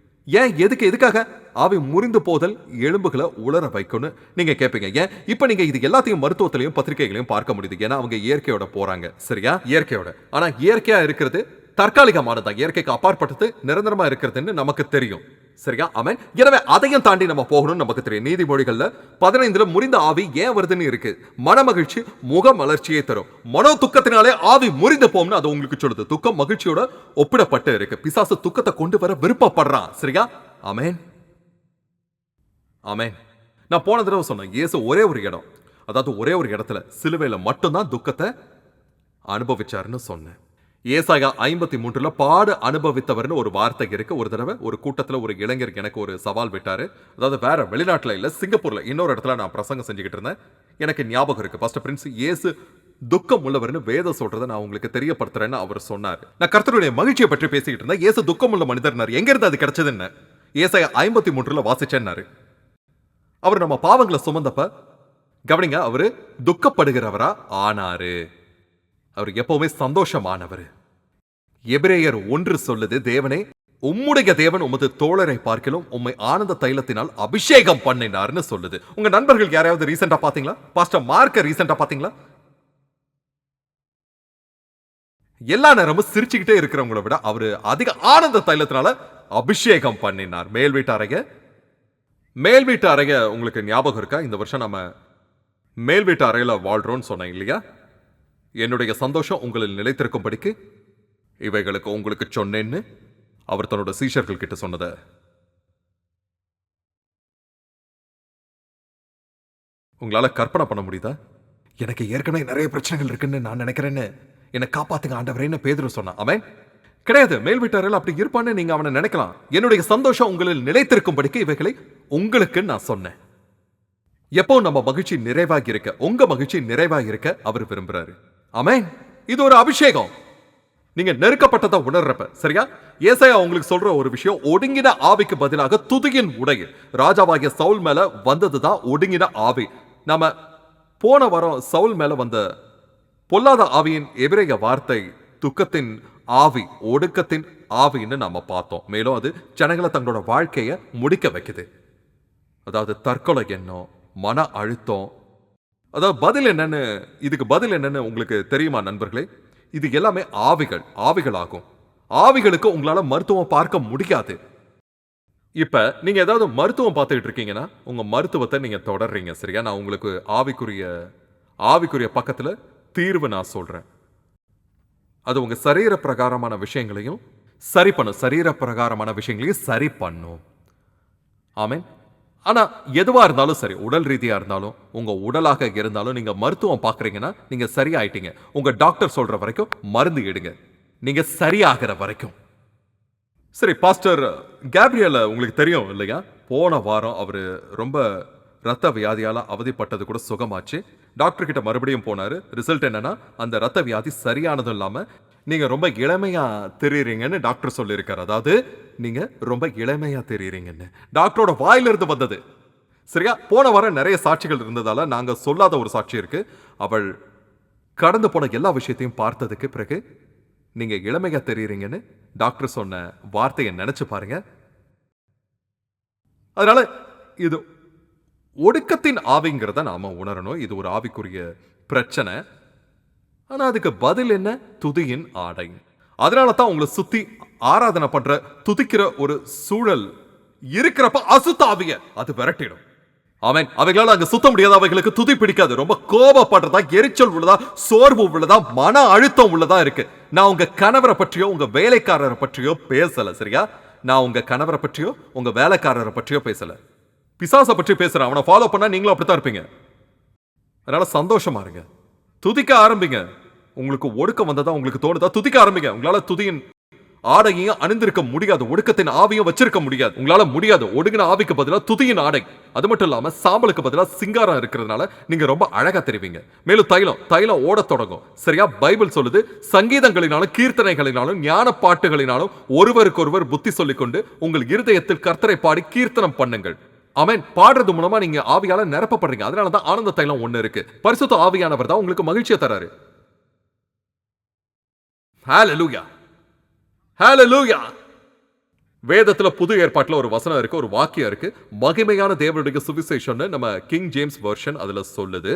ஏன், எதுக்காக ஆவி முறிந்து போதல் எலும்புகளை உலர வைக்கணும் நீங்க கேட்பீங்க. ஏன்? இப்ப நீங்க இது எல்லாத்தையும் மருத்துவத்திலையும் பத்திரிகைகளையும் பார்க்க முடியுது. ஏன்னா அவங்க இயற்கையோட போறாங்க. சரியா? இயற்கையோட. ஆனா இயற்கையா இருக்கிறது தற்காலிகமானதான். இயற்கைக்கு அப்பாற்பட்டது நிரந்தரமா இருக்கிறதுன்னு நமக்கு தெரியும். சரியா? ஆமென். எனவே அதையும் தாண்டி நம்ம போகணும்னு நமக்கு தெரியும். நீதிமொழிகள்ல 15 முறிந்த ஆவி ஏன் வருதுன்னு இருக்கு. மனமகிழ்ச்சி முக மலர்ச்சியை தரும். மனோ துக்கத்தினாலே ஆவி முறிந்து போகும்னு அது உங்களுக்கு சொல்லுது. துக்கம் மகிழ்ச்சியோட ஒப்பிடப்பட்டு இருக்கு. பிசாசு துக்கத்தை கொண்டு வர விருப்பப்படுறான். சரியா? ஆமென். ஆமென். நான் போன தடவை சொன்னேன், இயேசு ஒரே ஒரு இடம், அதாவது ஒரே ஒரு இடத்துல சிலுவையில மட்டும்தான் துக்கத்தை அனுபவிச்சாருன்னு சொன்னேன். ஏசாயா 53 பாடு அனுபவித்தவர்னு ஒரு வார்த்தை இருக்கு. ஒரு தடவை ஒரு கூட்டத்தில் ஒரு இளைஞர் எனக்கு ஒரு சவால் விட்டாரு. அதாவது வேற வெளிநாட்டில் இல்ல, சிங்கப்பூர்ல இன்னொரு இடத்துல நான் பிரசங்கம் செஞ்சுக்கிட்டு இருந்தேன். எனக்கு ஞாபகம் இருக்கு. பாஸ்டர் பிரின்ஸ், இயேசு துக்கம் உள்ளவர்னு வேதம் சொல்றதை நான் உங்களுக்கு தெரியப்படுத்துறேன்னு அவர் சொன்னார். நான் கர்த்தருடைய மகிழ்ச்சியை பற்றி பேசிக்கிட்டு இருந்தேன். இயேசு துக்கம் உள்ள மனிதர்னார். எங்க இருந்து அது கிடைச்சதுன்னு ஏசாயா 53 வாசிச்சேன்னாரு. அவர் நம்ம பாவங்களை சுமந்தப்ப கவனிங்க, அவரு துக்கப்படுகிறவரா ஆனாரு. அவர் எப்பவுமே சந்தோஷமானவர். எபிரேயர் 1 சொல்லுது, தேவனே உம்முடைய தேவன் உமது தோழரை பார்க்கிலும் உம்மை ஆனந்த தைலத்தினால் அபிஷேகம் பண்ணினார்னு சொல்லுது. உங்க நண்பர்கள் யாரையாவது ரீசெண்டா பாத்தீங்களா? பாஸ்டர் மார்க்க ரீசெண்டா பாத்தீங்களா? எல்லா நேரமும் சிரிச்சுக்கிட்டே இருக்கிறவங்களை விட அவரு அதிக ஆனந்த தைலத்தினால அபிஷேகம் பண்ணினார். மேல் வீட்டு அறைய உங்களுக்கு ஞாபகம் இருக்கா? இந்த வருஷம் நம்ம மேல் வீட்டு அறையில வாழ்றோம்னு சொன்னேன் இல்லையா? என்னுடைய சந்தோஷம் உங்களில் நிலைத்திருக்கும்படிக்கு இவைகளுக்கு உங்களுக்கு சொன்னேன்னு அவர் தன்னோட சீஷர்கள் கிட்ட சொன்னத உங்களால கற்பனை பண்ண முடியுதா? எனக்கு ஏற்கனவே நிறைய பிரச்சனைகள் இருக்குன்னு நான் நினைக்கிறேன்னு என்னை காப்பாத்துங்க ஆண்டவரேன்னு பேதுரு சொன்னான். அவன் கிடையாது, மேல் வீட்டாரில் அப்படி இருப்பான்னு நீங்க அவனை நினைக்கலாம். என்னுடைய சந்தோஷம் உங்களில் நிலைத்திருக்கும்படிக்கு இவைகளை உங்களுக்கு நான் சொன்னேன். எப்போ நம்ம மகிழ்ச்சி நிறைவாகி இருக்க, உங்க மகிழ்ச்சி நிறைவாகி இருக்க அவர் விரும்புறாரு. ஆமென். இது ஒரு அபிஷேகம். நீங்க நெருக்கப்பட்டதை உணர்றப்ப. சரியா? ஏசாயா உங்களுக்கு சொல்ற ஒரு விஷயம், ஒடுங்கின ஆவிக்கு பதிலாக துதியின் உடை ராஜாவாகிய சவுல் மேல வந்ததுதான் ஒடுங்கின ஆவி. நாம போன வாரம் சவுல் மேல வந்த பொல்லாத ஆவியின் எபிரேய வார்த்தை துக்கத்தின் ஆவி, ஒடுக்கத்தின் ஆவின்னு நாம பார்த்தோம். மேலும் அது ஜனங்களை தங்களோட வாழ்க்கையை முடிக்க வைக்குது. அதாவது தற்கொலை எண்ணம், மன அழுத்தம். அதாவது இதுக்கு பதில் என்னன்னு உங்களுக்கு தெரியுமா நண்பர்களே? இது எல்லாமே ஆவிகள் ஆகும். ஆவிகளுக்கு உங்களால மருத்துவம் பார்க்க முடியாது. இப்ப நீங்க ஏதாவது மருத்துவம் பார்த்துக்கிட்டு இருக்கீங்கன்னா உங்க மருத்துவத்தை நீங்க தொடர்றீங்க. சரியா? நான் உங்களுக்கு ஆவிக்குரிய பக்கத்துல தீர்வு நான் சொல்றேன். அது உங்க சரீர பிரகாரமான விஷயங்களையும் சரி பண்ணும். சரீர பிரகாரமான விஷயங்களையும் சரி பண்ணும். ஆமென். ஆனா எதுவா இருந்தாலும் சரி, உடல் ரீதியா இருந்தாலும், உங்க உடலாக இருந்தாலும் நீங்க மருத்துவம் பார்க்கறீங்கன்னா, நீங்க சரியாயிட்டீங்க. உங்க டாக்டர் சொல்ற வரைக்கும் மருந்து எடுங்க. நீங்க சரியாகிற வரைக்கும். சரி, பாஸ்டர் கேப்ரியல உங்களுக்கு தெரியும் இல்லையா? போன வாரம் அவரு ரொம்ப ரத்த வியாதியால அவதிப்பட்டது கூட சுகமாச்சு. டாக்டர் கிட்ட மறுபடியும் போனாரு. ரிசல்ட் என்னன்னா, அந்த ரத்த வியாதி சரியானதும் இல்லாம, நீங்க ரொம்ப இளமையா தெரியுறீங்கன்னு டாக்டர் சொல்லியிருக்காரு. அதாவது, நீங்க ரொம்ப இளமையா தெரியுறீங்கன்னு. டாக்டரோட வாயிலிருந்து வந்தது. சரியா? போன வாரம் நெறைய சாட்சிகள் இருந்ததால, நாங்க சொல்லாத ஒரு சாட்சி இருக்கு. அவள் கடந்து போன எல்லா விஷயத்தையும் பார்த்ததுக்கு பிறகு, நீங்க இளமையா தெரியுறீங்கன்னு டாக்டர் சொன்ன வார்த்தைய நெனச்சு பாருங்க. அதனால இது ஒடுக்கத்தின் ஆவிங்கிறத நாம உணரணும். இது ஒரு ஆவிக்குரிய பிரச்சனை. ஆனா அதுக்கு பதில் என்ன? துதியின் ஆடை. அதனால தான் உங்களை சுத்தி ஆராதனை பண்ற துதிக்கிற ஒரு சூழல் இருக்கிறப்ப அசுத்த ஆவிய அது விரட்டிடும். ஆமென். அவைகளால அங்க சுத்த முடியாது. அவைகளுக்கு துதி பிடிக்காது. ரொம்ப கோபப்படுறதா, எரிச்சல் உள்ளதா, சோர்வு உள்ளதா, மன அழுத்தம் உள்ளதா இருக்கு. நான் உங்க கணவரை பற்றியோ உங்க வேலைக்காரரை பற்றியோ பேசல. சரியா? நான் உங்க கணவரை பற்றியோ உங்க வேலைக்காரரை பற்றியோ பேசல. பிசாச பற்றி பேசுறேன். அவனை ஃபாலோ பண்ணா நீங்களும் அப்படித்தான் இருப்பீங்க. அதனால சந்தோஷமா இருங்க. துதிக்க ஆரம்பிங்க. உங்களுக்கு ஒடுக்கம் வந்ததா உங்களுக்கு தோணுதா? துதிக்க ஆரம்பிங்க. உங்களால துதியின் ஆடையையும் அணிந்திருக்க முடியாது. ஒடுக்கத்தின் ஆவியும் வச்சிருக்க முடியாது. உங்களால முடியாது. ஒடுங்கின ஆவிக்கு பதிலா துதியின் ஆடை. அது மட்டும் இல்லாம சாம்பலுக்கு பதிலா சிங்காரம் இருக்கிறதுனால நீங்க ரொம்ப அழகா தெரிவிங்க. மேலும் தைலம் ஓடத் தொடங்கும். சரியா? பைபிள் சொல்லுது, சங்கீதங்களினாலும் கீர்த்தனைகளினாலும் ஞான பாட்டுகளினாலும் ஒருவருக்கொருவர் புத்தி சொல்லிக்கொண்டு உங்கள் இருதயத்தில் கர்த்தரை பாடி கீர்த்தனம் பண்ணுங்கள். ஆமென். பாடுறது மூலமா நீங்க ஆவியால நிரப்பப்படுறீங்க. அதனால தான் ஆனந்த தைலம் ஒண்ணு இருக்கு. பரிசுத்த ஆவியானவர் தான் உங்களுக்கு மகிழ்ச்சியை தராரு. ஹalleluya. ஹalleluya. வேதத்துல புது ஏற்பாட்டுல ஒரு வசனம் இருக்கு, ஒரு வாக்கியம் இருக்கு. மகிமையான தேவனுடைய சுவிசேஷம்னு நம்ம கிங் ஜேம்ஸ் வெர்ஷன் அதுல சொல்லுது.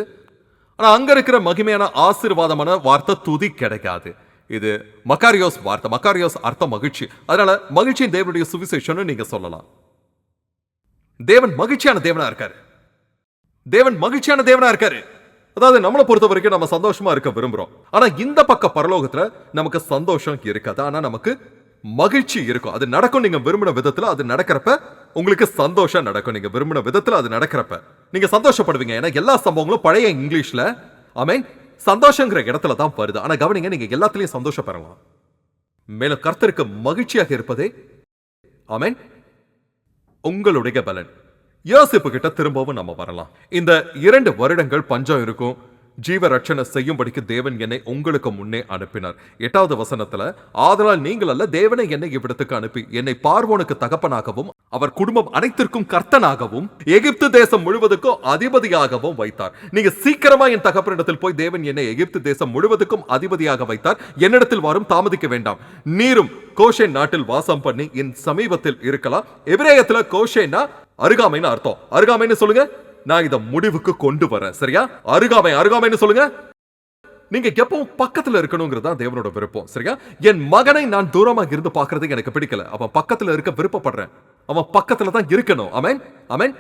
ஆனா அங்க இருக்கிற மகிமையான ஆசீர்வாதமான வார்த்தை துதி கிடைக்காது. இது மக்காரியோஸ் வார்த்தை. மக்காரியோஸ் அர்த்தம் மகிழ்ச்சி. அதனால மகிழ்ச்சியின் தேவனுடைய சுவிசேஷம்னு நீங்க சொல்லலாம். தேவன் மகிழ்ச்சியான தேவனா இருக்காரு. தேவன் மகிழ்ச்சியான தேவனா இருக்காரு. அதாவது நம்மளை பொறுத்த வரைக்கும் நம்ம சந்தோஷமா இருக்க விரும்புறோம். ஆனா இந்த பக்க பரலோகத்துல நமக்கு சந்தோஷம் இருக்காது. ஆனா நமக்கு மகிழ்ச்சி இருக்கும். அது நடக்கும். நீங்க விரும்பின விதத்துல அது நடக்கிறப்ப உங்களுக்கு சந்தோஷம் நடக்கும். நீங்க விரும்பின விதத்துல அது நடக்கிறப்ப நீங்க சந்தோஷப்படுவீங்க. ஏன்னா எல்லா சம்பவங்களும் பழைய இங்கிலீஷ்ல ஆமென் சந்தோஷங்கிற இடத்துல தான் வருது. ஆனா கவனிங்க, நீங்க எல்லாத்துலயும் சந்தோஷம் பெறலாம். மேலும் கர்த்தருக்கு மகிழ்ச்சியாக இருப்பதே ஆமென் உங்களுடைய பலன். யோசிப்பு கிட்ட திரும்பவும் நம்ம வரலாம். இந்த 2 வருடங்கள் பஞ்சம் இருக்கும். ஜீவ ரட்சணை செய்யும்படிக்கு தேவன் என்னை உங்களுக்கு முன்னே அனுப்பினார். 8வது வசனத்துல, ஆதலால் நீங்கள் அல்ல, தேவனை என்னை இவ்விடத்துக்கு அனுப்பி என்னை பார்வோனுக்கு தகப்பனாகவும் அவர் குடும்பம் அனைத்திற்கும் கர்த்தனாகவும் எகிப்து தேசம் முழுவதுக்கும் அதிபதியாகவும் வைத்தார். நீங்க சீக்கிரமா என் தகப்பனிடத்தில் போய், தேவன் என்னை எகிப்து தேசம் முழுவதுக்கும் அதிபதியாக வைத்தார், என்னிடத்தில் வரும், தாமதிக்க வேண்டாம். நீரும் கோஷேன் நாட்டில் வாசம் பண்ணி என் சமீபத்தில் இருக்கலாம். எபிரேயத்துல கோஷேன்னா அருகாமைன்னு அர்த்தம். அருகாமைன்னு சொல்லுங்க. நான் இத முடிவுக்கு கொண்டு வரேன். சரியா? அருகாமைன்னு சொல்லுங்க. நீங்க எப்பவும் பக்கத்துல இருக்கணும்ங்கிறது தான் தேவனோட விருப்பம். சரியா? என் மகனை நான் தூரமா இருந்து பார்க்கிறது எனக்கு பிடிக்கல. அவன் பக்கத்துல இருக்க விருப்பப்படுறேன். அவன் பக்கத்துல தான் இருக்கணும். ஆமென். ஆமென்.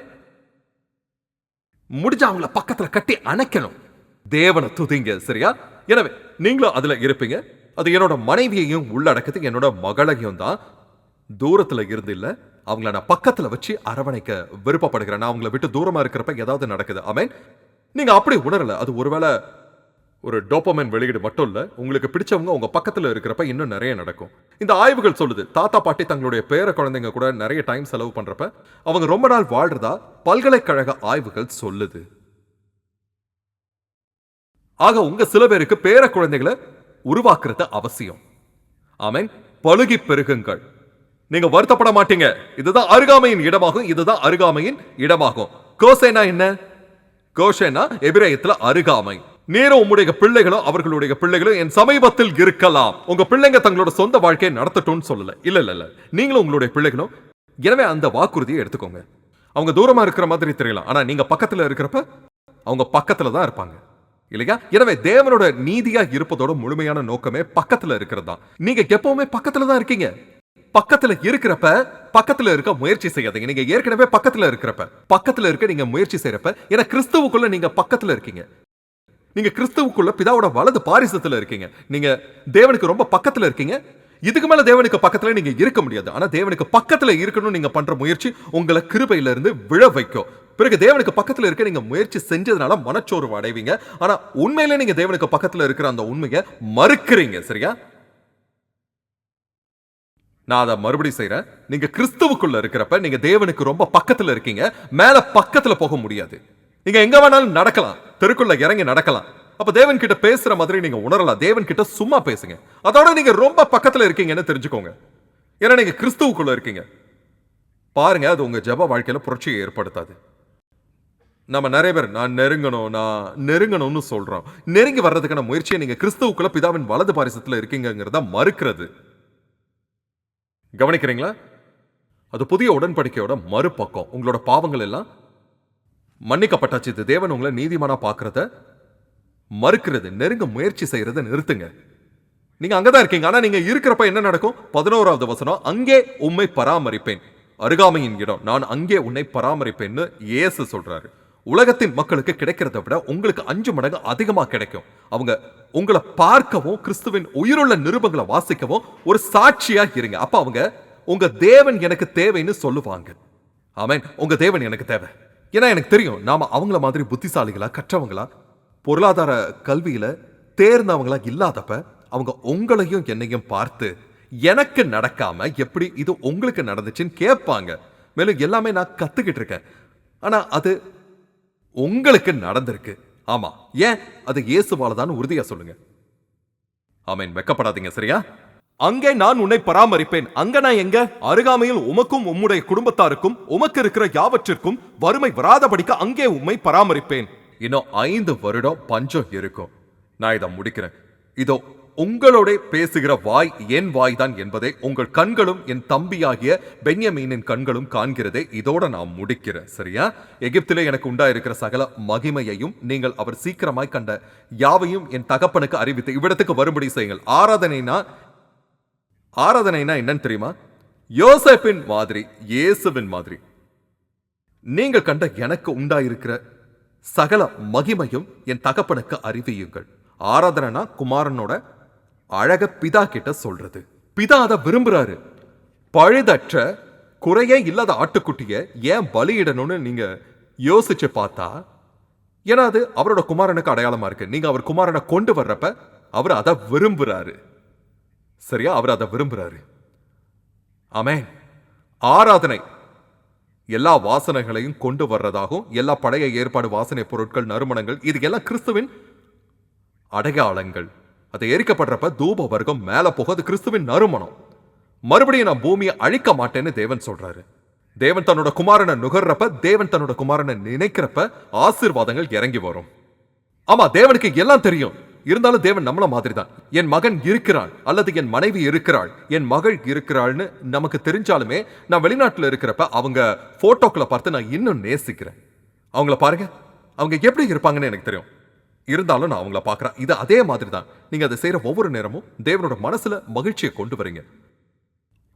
முடிஞ்ச அவங்கள பக்கத்துல கட்டி அணைக்கணும். தேவனை துதிங்க. சரியா? எனவே நீங்களும் அதுல இருப்பீங்க. அது என்னோட மனைவியையும் உள்ளடக்குது, என்னோட மகளையும் தான். தூரத்துல இருந்து இல்ல, அவங்கள நான் பக்கத்துல வச்சு அரவணைக்க விருப்பப்படுகிறேன். நான் அவங்கள விட்டு தூரமா இருக்கிறப்ப ஏதாவது நடக்குது. ஆமென். நீங்க அப்படி உணரல. அது ஒருவேளை ஒரு டோபமைன் வெளியீடு மட்டும் இல்ல, உங்களுக்கு பிடிச்சவங்க உங்க பக்கத்துல இருக்கிறப்ப இன்னும் நிறைய நடக்கும். இந்த ஆய்வுகள் சொல்லுது, தாத்தா பாட்டி தங்களுடைய பேர குழந்தைங்க கூட நிறைய டைம் செலவு பண்றப்ப அவங்க ரொம்ப நாள் வாழ்றதா பல்கலைக்கழக ஆய்வுகள் சொல்லுது. ஆக உங்க சில பேருக்கு பேர குழந்தைகளை உருவாக்குறது அவசியம். ஆமென். பலுகி பெருகுங்கள். நீங்க வருத்தப்பட மாட்டீங்க. இதுதான் அருகாமையின் இடமாகும். இதுதான் அருகாமையின் இடமாகும். கோசேனா என்ன? கோஷேனா எபிரேயத்துல அருகாமை. நீரும் உம்முடைய பிள்ளைகளும் அவர்களுடைய பிள்ளைகளும் என் சமீபத்தில் இருக்கலாம். உங்க பிள்ளைங்க தங்களோட சொந்த வாழ்க்கையை நடத்தட்டும்னு சொல்லல. இல்ல. நீங்களும் உங்களுடைய பிள்ளைகளும். எனவே அந்த வாக்குறுதியை எடுத்துக்கோங்க. அவங்க தூரமா இருக்கிற மாதிரி தெரியலாம். ஆனா நீங்க பக்கத்துல இருக்கிறப்ப அவங்க பக்கத்துல தான் இருப்பாங்க. இல்லையா? எனவே தேவனோட நீதியா இருப்பதோட முழுமையான நோக்கமே பக்கத்துல இருக்கிறது தான். நீங்க எப்பவுமே பக்கத்துல தான் இருக்கீங்க. பக்கத்துல இருக்கிறப்ப பக்கத்துல இருக்க முயற்சி செய்யாதீங்க. நீங்க ஏற்கனவே பக்கத்துல இருக்க நீங்க முயற்சி செய்யறப்ப, ஏன்னா கிறிஸ்துவுக்குள்ள நீங்க பக்கத்துல இருக்கீங்க. நீங்க கிறிஸ்துவுக்குள்ள பிதாவோட வலது பாரிசத்துல இருக்கீங்க. நீங்க தேவனுக்கு ரொம்ப பக்கத்துல இருக்கீங்க. இதுக்கு மேல தேவனுக்கு பக்கத்துல நீங்க இருக்க முடியாது. ஆனா தேவனுக்கு பக்கத்துல இருக்கணும்னு நீங்க பண்ற முயற்சி உங்களை கிருபையில இருந்து விழ வைக்கும். பிறகு தேவனுக்கு பக்கத்துல இருக்க நீங்க முயற்சி செஞ்சதுனால மனச்சோர்வு அடைவீங்க. ஆனா உண்மையிலே நீங்க தேவனுக்கு பக்கத்துல இருக்கிற அந்த உண்மையை மறுக்கிறீங்க. சரியா? நான் அதை மறுபடியும் செய்றேன். நீங்க கிறிஸ்துவுக்குள்ள இருக்கிறப்ப நீங்க தேவனுக்கு ரொம்ப பக்கத்துல இருக்கீங்க. மேல பக்கத்துல போக முடியாது. நீங்க எங்க வேணாலும் நடக்கலாம். தெருக்குள்ள இறங்கி நடக்கலாம். அப்ப தேவன் கிட்ட பேசுற மாதிரி நீங்க உணரலாம். தேவன் கிட்ட சும்மா பேசுங்க. அதோட நீங்க ரொம்ப பக்கத்துல இருக்கீங்கன்னு தெரிஞ்சுக்கோங்க. ஏன்னா நீங்க கிறிஸ்துவுக்குள்ள இருக்கீங்க. பாருங்க, அது உங்க ஜெப வாழ்க்கையில புரட்சியை ஏற்படுத்தாது. நம்ம நிறைய பேர் நான் நெருங்கணும்னு சொல்றோம். நெருங்கி வர்றதுக்கான முயற்சியை நீங்க கிறிஸ்துவுக்குள்ள பிதாவின் வலது பாரிசத்துல இருக்கீங்கங்கிறத மறுக்கிறது. கவனிக்கிறீங்களா? அது புதிய உடன்படிக்கையோட மறுபக்கம். உங்களோட பாவங்கள் எல்லாம் மன்னிக்கப்பட்டாச்சு. இது தேவன் உங்களை நீதிமானா பார்க்கறத மறுக்கிறது. நெருங்க முயற்சி செய்யறதை நிறுத்துங்க. நீங்க அங்கதான் இருக்கீங்க. ஆனா நீங்க இருக்கிறப்ப என்ன நடக்கும்? 11வது வசனம், அங்கே உம்மை பராமரிப்பேன். அருகாமையின் இடம், நான் அங்கே உன்னை பராமரிப்பேன்னு இயேசு சொல்றாரு. உலகத்தின் மக்களுக்கு கிடைக்கிறத விட உங்களுக்கு 5 மடங்கு அதிகமா கிடைக்கும். அவங்க உங்களை பார்க்கவும் கிறிஸ்துவின் உயிருள்ள நிருபங்களை வாசிக்கவும் ஒரு சாட்சியா இருங்க. அப்ப அவங்க உங்க தேவன் எனக்கு தேவைன்னு சொல்லுவாங்க. ஆமென். உங்க தேவன் எனக்கு தேவை. ஏன்னா எனக்கு தெரியும், நாம அவங்கள மாதிரி புத்திசாலிகளா, கற்றவங்களா, பொருளாதார கல்வியில தேர்ந்தவங்களா இல்லாதப்ப அவங்க உங்களையும் என்னையும் பார்த்து எனக்கு நடக்காம எப்படி இது உங்களுக்கு நடந்துச்சுன்னு கேட்பாங்க. மேலும் எல்லாமே நான் கத்துக்கிட்டு இருக்கேன். ஆனா அது உங்களுக்கு நடந்திருக்கு. ஆமா, ஏன்? அது இயேசுவால தான் உறுதியா சொல்லுங்க. ஆமென். வெக்கப்படாதீங்க. சரியா? அங்கே நான் உன்னை பராமரிப்பேன். அங்க நான் எங்க? அருகாமையில் உமக்கும் உம்முடைய குடும்பத்தாருக்கும் உமக்கு இருக்கிற யாவற்றிற்கும் வறுமை வராதபடிக்கு அங்கே உம்மை பராமரிப்பேன். இன்னும் 5 வருடம் பஞ்சம் இருக்கும். நான் இதை முடிக்கிறேன். இதோ உங்களோட பேசுகிற வாய் என் வாய் தான் என்பதை உங்கள் கண்களும் என் தம்பியாகிய பென்யமீனின் கண்களும் காண்கிறதே. இதோட நான் முடிக்கிறேன். சரியா? எகிப்திலே எனக்கு உண்டாயிருக்கிற சகல மகிமையையும் நீங்கள் அவர் சீக்கிரமாய் கண்ட யாவையும் என் தகப்பனுக்கு அறிவித்து இவ்விடத்துக்கு வரும்படி செய்யுங்கள். ஆராதனைனா என்னன்னு தெரியுமா? யோசேப்பின் மாதிரி, இயேசுவின் மாதிரி நீங்கள் கண்ட எனக்கு உண்டாயிருக்கிற சகல மகிமையும் என் தகப்பனுக்கு அறிவியுங்கள். ஆராதனைனா குமாரனோட அழக பிதா கிட்ட சொல்றது. பிதா அதை விரும்புறாரு. பழுதற்ற குறையே இல்லாத ஆட்டுக்குட்டிய ஏன் பலியிடணும்னு நீங்க யோசிச்சு பார்த்தா, ஏன்னா அது அவரோட குமாரனுக்கு அடையாளமா இருக்கு. நீங்க அவர் குமாரனை கொண்டு வர்றப்ப அவர் அதை விரும்புறாரு. சரியா? அவர் அதை விரும்புறாரு. ஆமென். ஆராதனை எல்லா வாசனைகளையும் கொண்டு வர்றதாகும். எல்லா பழைய ஏற்பாடு வாசனை பொருட்கள், நறுமணங்கள், இது எல்லாம் கிறிஸ்துவின் அடையாளங்கள். அதை எரிக்கப்படுறப்ப தூப வர்க்கம் மேல போகாது. கிறிஸ்துவின் நறுமணம். மறுபடியும் நான் பூமியை அழிக்க மாட்டேன்னு தேவன் சொல்றாரு. தேவன் தன்னோட குமாரனை நுகர்றப்ப, தேவன் தன்னோட குமாரனை நினைக்கிறப்ப ஆசீர்வாதங்கள் இறங்கி வரும். ஆமா, தேவனுக்கு எல்லாம் தெரியும். இருந்தாலும் தேவன் நம்மள மாதிரி தான். என் மகன் இருக்கிறான் அல்லது என் மனைவி இருக்கிறாள், என் மகள் இருக்கிறாள்னு நமக்கு தெரிஞ்சாலுமே நான் வெளிநாட்டில் இருக்கிறப்ப அவங்க போட்டோக்களை பார்த்து நான் இன்னும் நேசிக்கிறேன். அவங்கள பாருங்க, அவங்க எப்படி இருப்பாங்கன்னு எனக்கு தெரியும். இருந்தாலும் நான் அவங்கள பார்க்கிறேன். இது அதே மாதிரி தான். நீங்க அதை செய்யற ஒவ்வொரு நேரமும் தேவனோட மனசுல மகிழ்ச்சியை கொண்டு வரீங்க.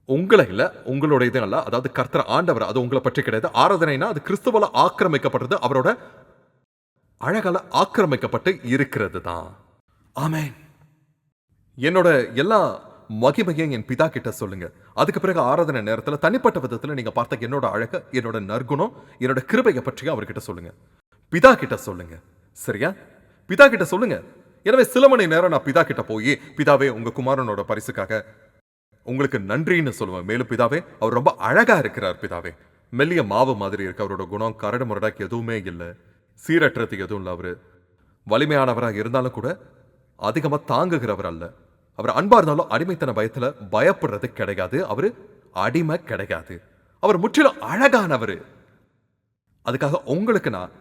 உங்களை இல்ல, உங்களோட இது அல்ல. அதாவது கர்த்தர் ஆண்டவர், அது உங்களை பற்றி கிடையாது. ஆராதனைனா அது கிறிஸ்துவால ஆக்கிரமிக்கப்படுறது, அவரோட அழகால ஆக்கிரமிக்கப்பட்டு இருக்கிறது தான். ஆமென். என்னோட எல்லா மகிமையும் என் பிதா கிட்ட சொல்லுங்க. அதுக்கு பிறகு ஆராதனை நேரத்துல தனிப்பட்ட விதத்துல நீங்க பார்த்த என்னோட அழக, என்னோட நற்குணம், என்னோட கிருபையை பற்றியும் அவர்கிட்ட சொல்லுங்க. பிதா கிட்ட சொல்லுங்க. சரியா? பிதா கிட்ட சொல்லுங்க. எனவே சில மணி நேரம் நான் பிதா கிட்ட போய், பிதாவே உங்க குமாரனோட பரிசுக்காக உங்களுக்கு நன்றின்னு சொல்லுவேன். மேலும் பிதாவே அவர் ரொம்ப அழகா இருக்கிறார். பிதாவே மெல்லிய மாவு மாதிரி இருக்கு. அவரோட குணம் கரடு முரடாக்கு எதுவுமே இல்லை. சீரற்றதுக்கு எதுவும் இல்லை. அவரு வலிமையானவராக இருந்தாலும் கூட அதிகமா தாங்குகிறவர் அல்ல. அவர் அன்பா இருந்தாலும் அடிமைத்தன பயத்துல பயப்படுறது கிடையாது. அவரு அடிமை கிடையாது. அவர் முற்றிலும் அழகானவர். அதுக்காக உங்களுக்கு நான்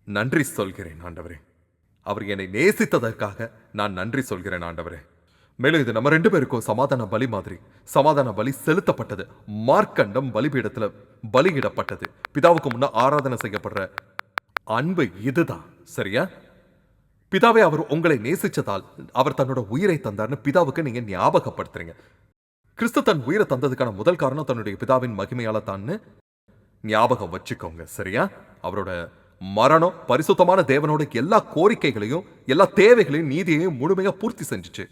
நன்றி சொல்கிறேன் ஆண்டவரே. அவர் என்னை நேசித்ததற்காக நான் நன்றி சொல்கிறேன் ஆண்டவரே. மேலும் இது நம்ம 2 பேருக்கும் சமாதான பலி மாதிரி. சமாதான பலி செலுத்தப்பட்டது. மார்க்கண்டம் பலிபீடத்துல பலியிடப்பட்டது. பிதாவுக்கு முன்ன ஆராதனை செய்யப்படுற அன்பு இதுதான். சரியா? பிதாவே அவர் உங்களை நேசிச்சதால் அவர் தன்னோட உயிரை தந்தார்னு பிதாவுக்கு நீங்க ஞாபகப்படுத்துறீங்க. கிறிஸ்து தன் உயிரை தந்ததுக்கான முதல் காரணம் தன்னுடைய பிதாவின் மகிமையால தான்னு ஞாபகம் வச்சுக்கோங்க. சரியா? அவரோட மரணம் பரிசுத்தமான தேவனோட எல்லா கோரிக்கைகளையும், எல்லா தேவைகளையும், நீதியையும் முழுமையா பூர்த்தி செஞ்சுச்சு.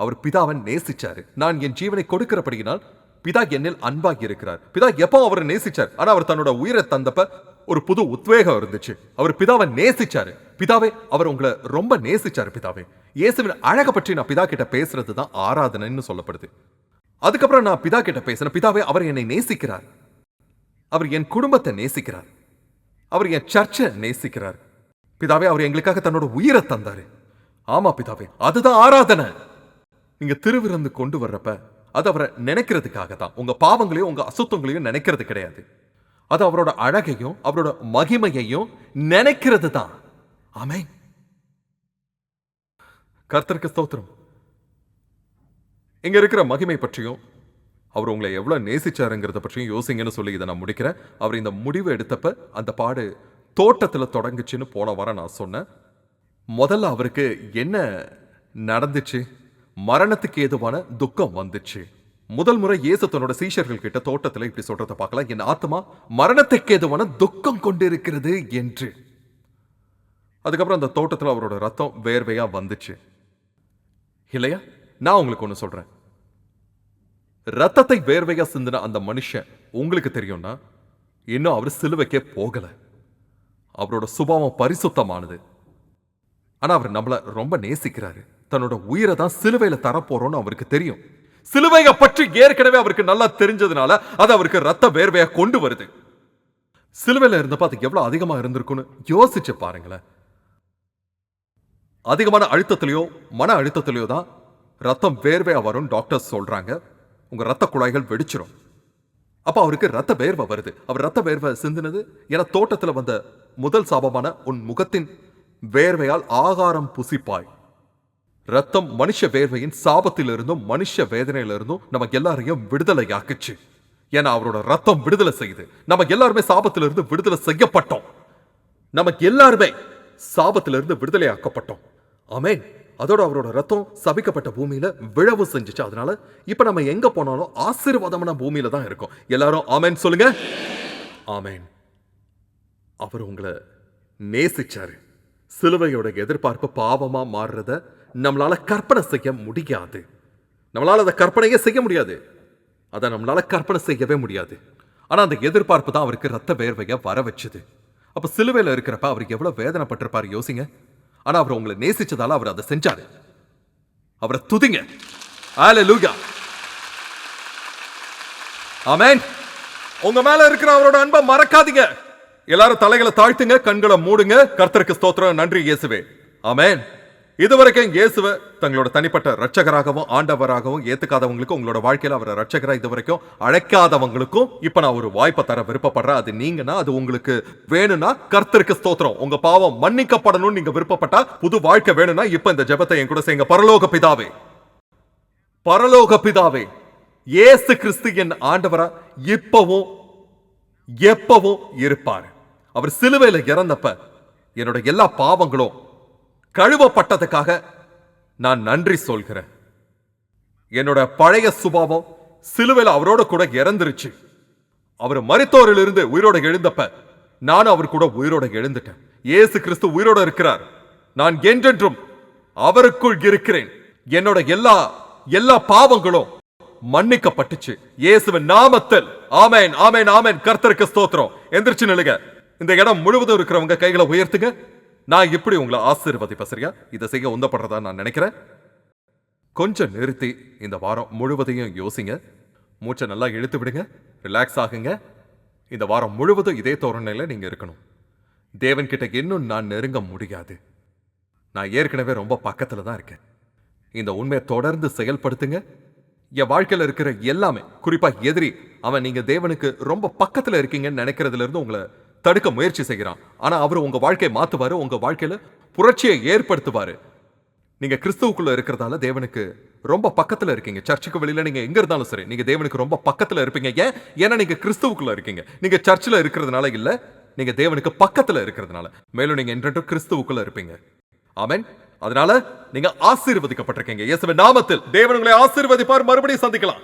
அவர் பிதாவை நேசிச்சாரு. நான் என் ஜீவனை கொடுக்கிறபடியினால் பிதா என்னில் அன்பாகி இருக்கிறார். பிதா எப்போ அவரை நேசிச்சார், ஆனா அவர் தன்னோட உயிரை தந்தப்ப ஒரு புது உத்வேகம் இருந்துச்சு. அவர் பிதாவை நேசிச்சாரு. பிதாவே, அவர் உங்களை ரொம்ப நேசிச்சாரு. பிதாவே, இயேசுவின் அழகை பற்றி நான் பிதா கிட்ட பேசுறது தான் ஆராதனைன்னு சொல்லப்படுது. அதுக்கப்புறம் நான் பிதா கிட்ட பேசின, பிதாவே, அவர் என்னை நேசிக்கிறார். அவர் என் குடும்பத்தை நேசிக்கிறார். அவர் என் சர்ச்சை நேசிக்கிறார். பிதாவே, அவர் எங்களுக்காக தன்னோட உயிரை தந்தாரு. ஆமா பிதாவே, அதுதான் ஆராதனை. நீங்க திருவிருந்து கொண்டு வர்றப்ப அது அவரை நினைக்கிறதுக்காக தான். உங்க பாவங்களையும் உங்க அசுத்தங்களையும் நினைக்கிறது கிடையாது. அது அவரோட அழகையும் அவரோட மகிமையையும் நினைக்கிறது தான். ஆமென். கர்த்தருக்கு ஸ்தோத்திரம். இங்க இருக்கிற மகிமை பற்றியும் அவர் உங்களை எவ்வளவு நேசிச்சாருங்கிறத பற்றியும் யோசிங்கன்னு சொல்லி இதை நான் முடிக்கிறேன். அவர் இந்த முடிவு எடுத்தப்ப அந்த பாடு தோட்டத்துல தொடங்குச்சுன்னு போன வாரம் நான் சொன்னேன். முதல்ல அவருக்கு என்ன நடந்துச்சு? மரணத்துக்கு ஏதுவான துக்கம் வந்துச்சு. முதல் முறை இயேசு தன்னோட சீஷர்கள் கிட்ட தோட்டத்துல இப்படி சொல்றத பார்க்கலாம், என் ஆத்மா மரணத்துக்கு ஏதுவான துக்கம் கொண்டிருக்கிறது என்று. அதுக்கப்புறம் அந்த தோட்டத்துல அவரோட ரத்தம் வேர்வையா வந்துச்சு இல்லையா? நான் உங்களுக்கு ஒண்ணு சொல்றேன், ரத்தத்தை வேர்வையா சிந்தின அந்த மனுஷன் உங்களுக்கு தெரியும்னா இன்னும் அவர் சிலுவைக்கே போகல. அவரோட சுபாவம் பரிசுத்தமானது. ஆனா அவர் நம்மள ரொம்ப நேசிக்கிறாரு. தன்னோட உயிரை தான் சிலுவையில தரப்போறோம்னு அவருக்கு தெரியும். சிலுவையை பற்றி ஏற்கனவே அவருக்கு நல்லா தெரிஞ்சதுனால அது அவருக்கு ரத்த வேர்வையா கொண்டு வருது. சிலுவையில இருந்தப்ப அது எவ்வளவு அதிகமா இருந்திருக்குன்னு யோசிச்சு பாருங்களேன். அதிகமான அழுத்தத்திலேயோ மன அழுத்தத்திலேயோ தான் ரத்தம் வேர்வையா வரும் டாக்டர்ஸ் சொல்றாங்க. உங்க ரத்த குழாய்கள் வெடிச்சிரும். அப்ப அவருக்கு ரத்த வேர்வை வருது. அவர் ரத்த வேர்வை சிந்தினது என தோட்டத்துல வந்த முதல் சாபமான உன் முகத்தின் வேர்வையால் ஆகாரம் புசிப்பாய். ரத்தம் மனுஷ வேர்வையின் சாபத்திலிருந்தும் மனுஷ வேதனையிலிருந்தும் நம்ம எல்லாரையும் விடுதலை ஆக்குச்சு. ஏன்னா அவரோட ரத்தம் விடுதலை செய்யுது. நம்ம எல்லாருமே சாபத்திலிருந்து விடுதலை செய்யப்பட்டோம். நமக்கு எல்லாருமே சாபத்திலிருந்து விடுதலை ஆக்கப்பட்டோம். ஆமென். அதோட அவரோட ரத்தம் சபிக்கப்பட்ட பூமியில விழவு செஞ்சுச்சு. அதனால இப்ப நம்ம எங்க போனாலும் ஆசீர்வாதமான பூமியில தான் இருக்கும். எல்லாரும் ஆமென் சொல்லுங்க. ஆமென். அவர் உங்களை நேசிச்சாரு. சிலுவையோட எதிர்பார்ப்பு பாவமா மாறுறத நம்மளால கற்பனை செய்ய முடியாது. நம்மளால அதை கற்பனையே செய்ய முடியாது. அதை நம்மளால கற்பனை செய்யவே முடியாது. ஆனா அந்த எதிர்பார்ப்பு தான் அவருக்கு ரத்த வேர்வைய வர வச்சுது. அப்ப சிலுவையில இருக்கிறப்ப அவருக்கு எவ்வளவு வேதனைப்பட்டிருப்பாரு யோசிங்க. ஆனா அவர் உங்களை நேசிச்சதால அவர் அதை செஞ்சாரு. அவரை துதிங்க. ஹல்லேலூயா. ஆமென். உங்க மேல இருக்கிற அவரோட அன்பை மறக்காதீங்க. எல்லாரும் தலைகளை தாழ்த்துங்க, கண்களை மூடுங்க. கர்த்தருக்கு ஸ்தோத்திரம். நன்றி இயேசுவே. ஆமென். இதுவரைக்கும் இயேசுவை தங்களோட தனிப்பட்ட ரட்சகராகவும் ஆண்டவராகவும் ஏத்துக்காதவங்களுக்கும், உங்களோட வாழ்க்கையில அவரை ரட்சகரா இதுவரைக்கும் அழைக்காதவங்களுக்கும் இப்ப நான் ஒரு வாய்ப்பை தர விருப்பப்படுறேன். அது நீங்கன்னா, அது உங்களுக்கு வேணும்னா கர்த்தருக்கு ஸ்தோத்திரம். உங்க பாவம் மன்னிக்கப்படணும்னு நீங்க விருப்பப்பட்டா, புது வாழ்க்கை வேணும்னா இப்ப இந்த ஜெபத்தை என் கூட செய்யுங்க. பரலோக பிதாவே, பரலோக பிதாவே, இயேசு கிறிஸ்து என் ஆண்டவரா இப்பவும் எப்பவும் இருப்பார். அவர் சிலுவையில இறந்தப்ப என்னோட எல்லா பாவங்களும் கழுவப்பட்டதுக்காக நான் நன்றி சொல்கிறேன். என்னோட பழைய சுபாவம் சிலுவையில அவரோட கூட இறந்துருச்சு. அவர் மரித்தோரிலிருந்து உயிரோட எழுந்தப்ப நானும் அவர் கூட உயிரோட எழுந்துட்டேன். இயேசு கிறிஸ்து உயிரோட இருக்கிறார். நான் என்றென்றும் அவருக்குள் இருக்கிறேன். என்னோட எல்லா பாவங்களும் மன்னிக்கப்பட்டுச்சு இயேசுவின் நாமத்தில். ஆமென், ஆமென், ஆமென். கர்த்தருக்கு ஸ்தோத்திரம். எந்திரிச்சு நில்லுங்க. இந்த இடம் முழுவதும் இருக்கிறவங்க கைகளை உயர்த்துங்க. நான் இப்படி உங்களை ஆசீர்வதிப்பேன். சரியா? இதை செய்ய உந்தப்படுறதா நான் நினைக்கிறேன். கொஞ்சம் நிறுத்தி இந்த வாரம் முழுவதையும் யோசிங்க. மூச்சை நல்லா இழுத்து விடுங்க. ரிலாக்ஸ் ஆகுங்க. இந்த வாரம் முழுவதும் இதே தோரணையில நீங்க இருக்கணும். தேவன் கிட்ட இன்னும் நான் நெருங்க முடியாது. நான் ஏற்கனவே ரொம்ப பக்கத்துல தான் இருக்கேன். இந்த உண்மையை தொடர்ந்து செயல்படுத்துங்க. என் வாழ்க்கையில இருக்கிற எல்லாமே, குறிப்பா எதிரி, அவன் நீங்க தேவனுக்கு ரொம்ப பக்கத்துல இருக்கீங்கன்னு நினைக்கிறதுல இருந்து உங்களை தடுக்க முயற்சி செய்கிறான். ஆனா அவர் உங்க வாழ்க்கையை மாத்துவாரு. உங்க வாழ்க்கையில புரட்சியை ஏற்படுத்துவாரு. நீங்க கிறிஸ்துவுக்குள்ள இருக்கிறதால தேவனுக்கு ரொம்ப பக்கத்துல இருக்கீங்க. சர்ச்சுக்கு வெளியில நீங்க எங்க இருந்தாலும் சரி, நீங்க தேவனுக்கு ரொம்ப பக்கத்துல இருப்பீங்க. ஏன்? ஏன்னா நீங்க கிறிஸ்துவுக்குள்ள இருக்கீங்க. நீங்க சர்ச்சில் இருக்கிறதுனால இல்ல, நீங்க தேவனுக்கு பக்கத்துல இருக்கிறதுனால. மேலும் நீங்க என்றென்றும் கிறிஸ்துவுக்குள்ள இருப்பீங்க. ஆமென். அதனால நீங்க ஆசீர்வதிக்கப்பட்டிருக்கீங்க. இயேசுவின் நாமத்தில் தேவன் உங்களை ஆசீர்வதிப்பார். மறுபடியும் சந்திக்கலாம்.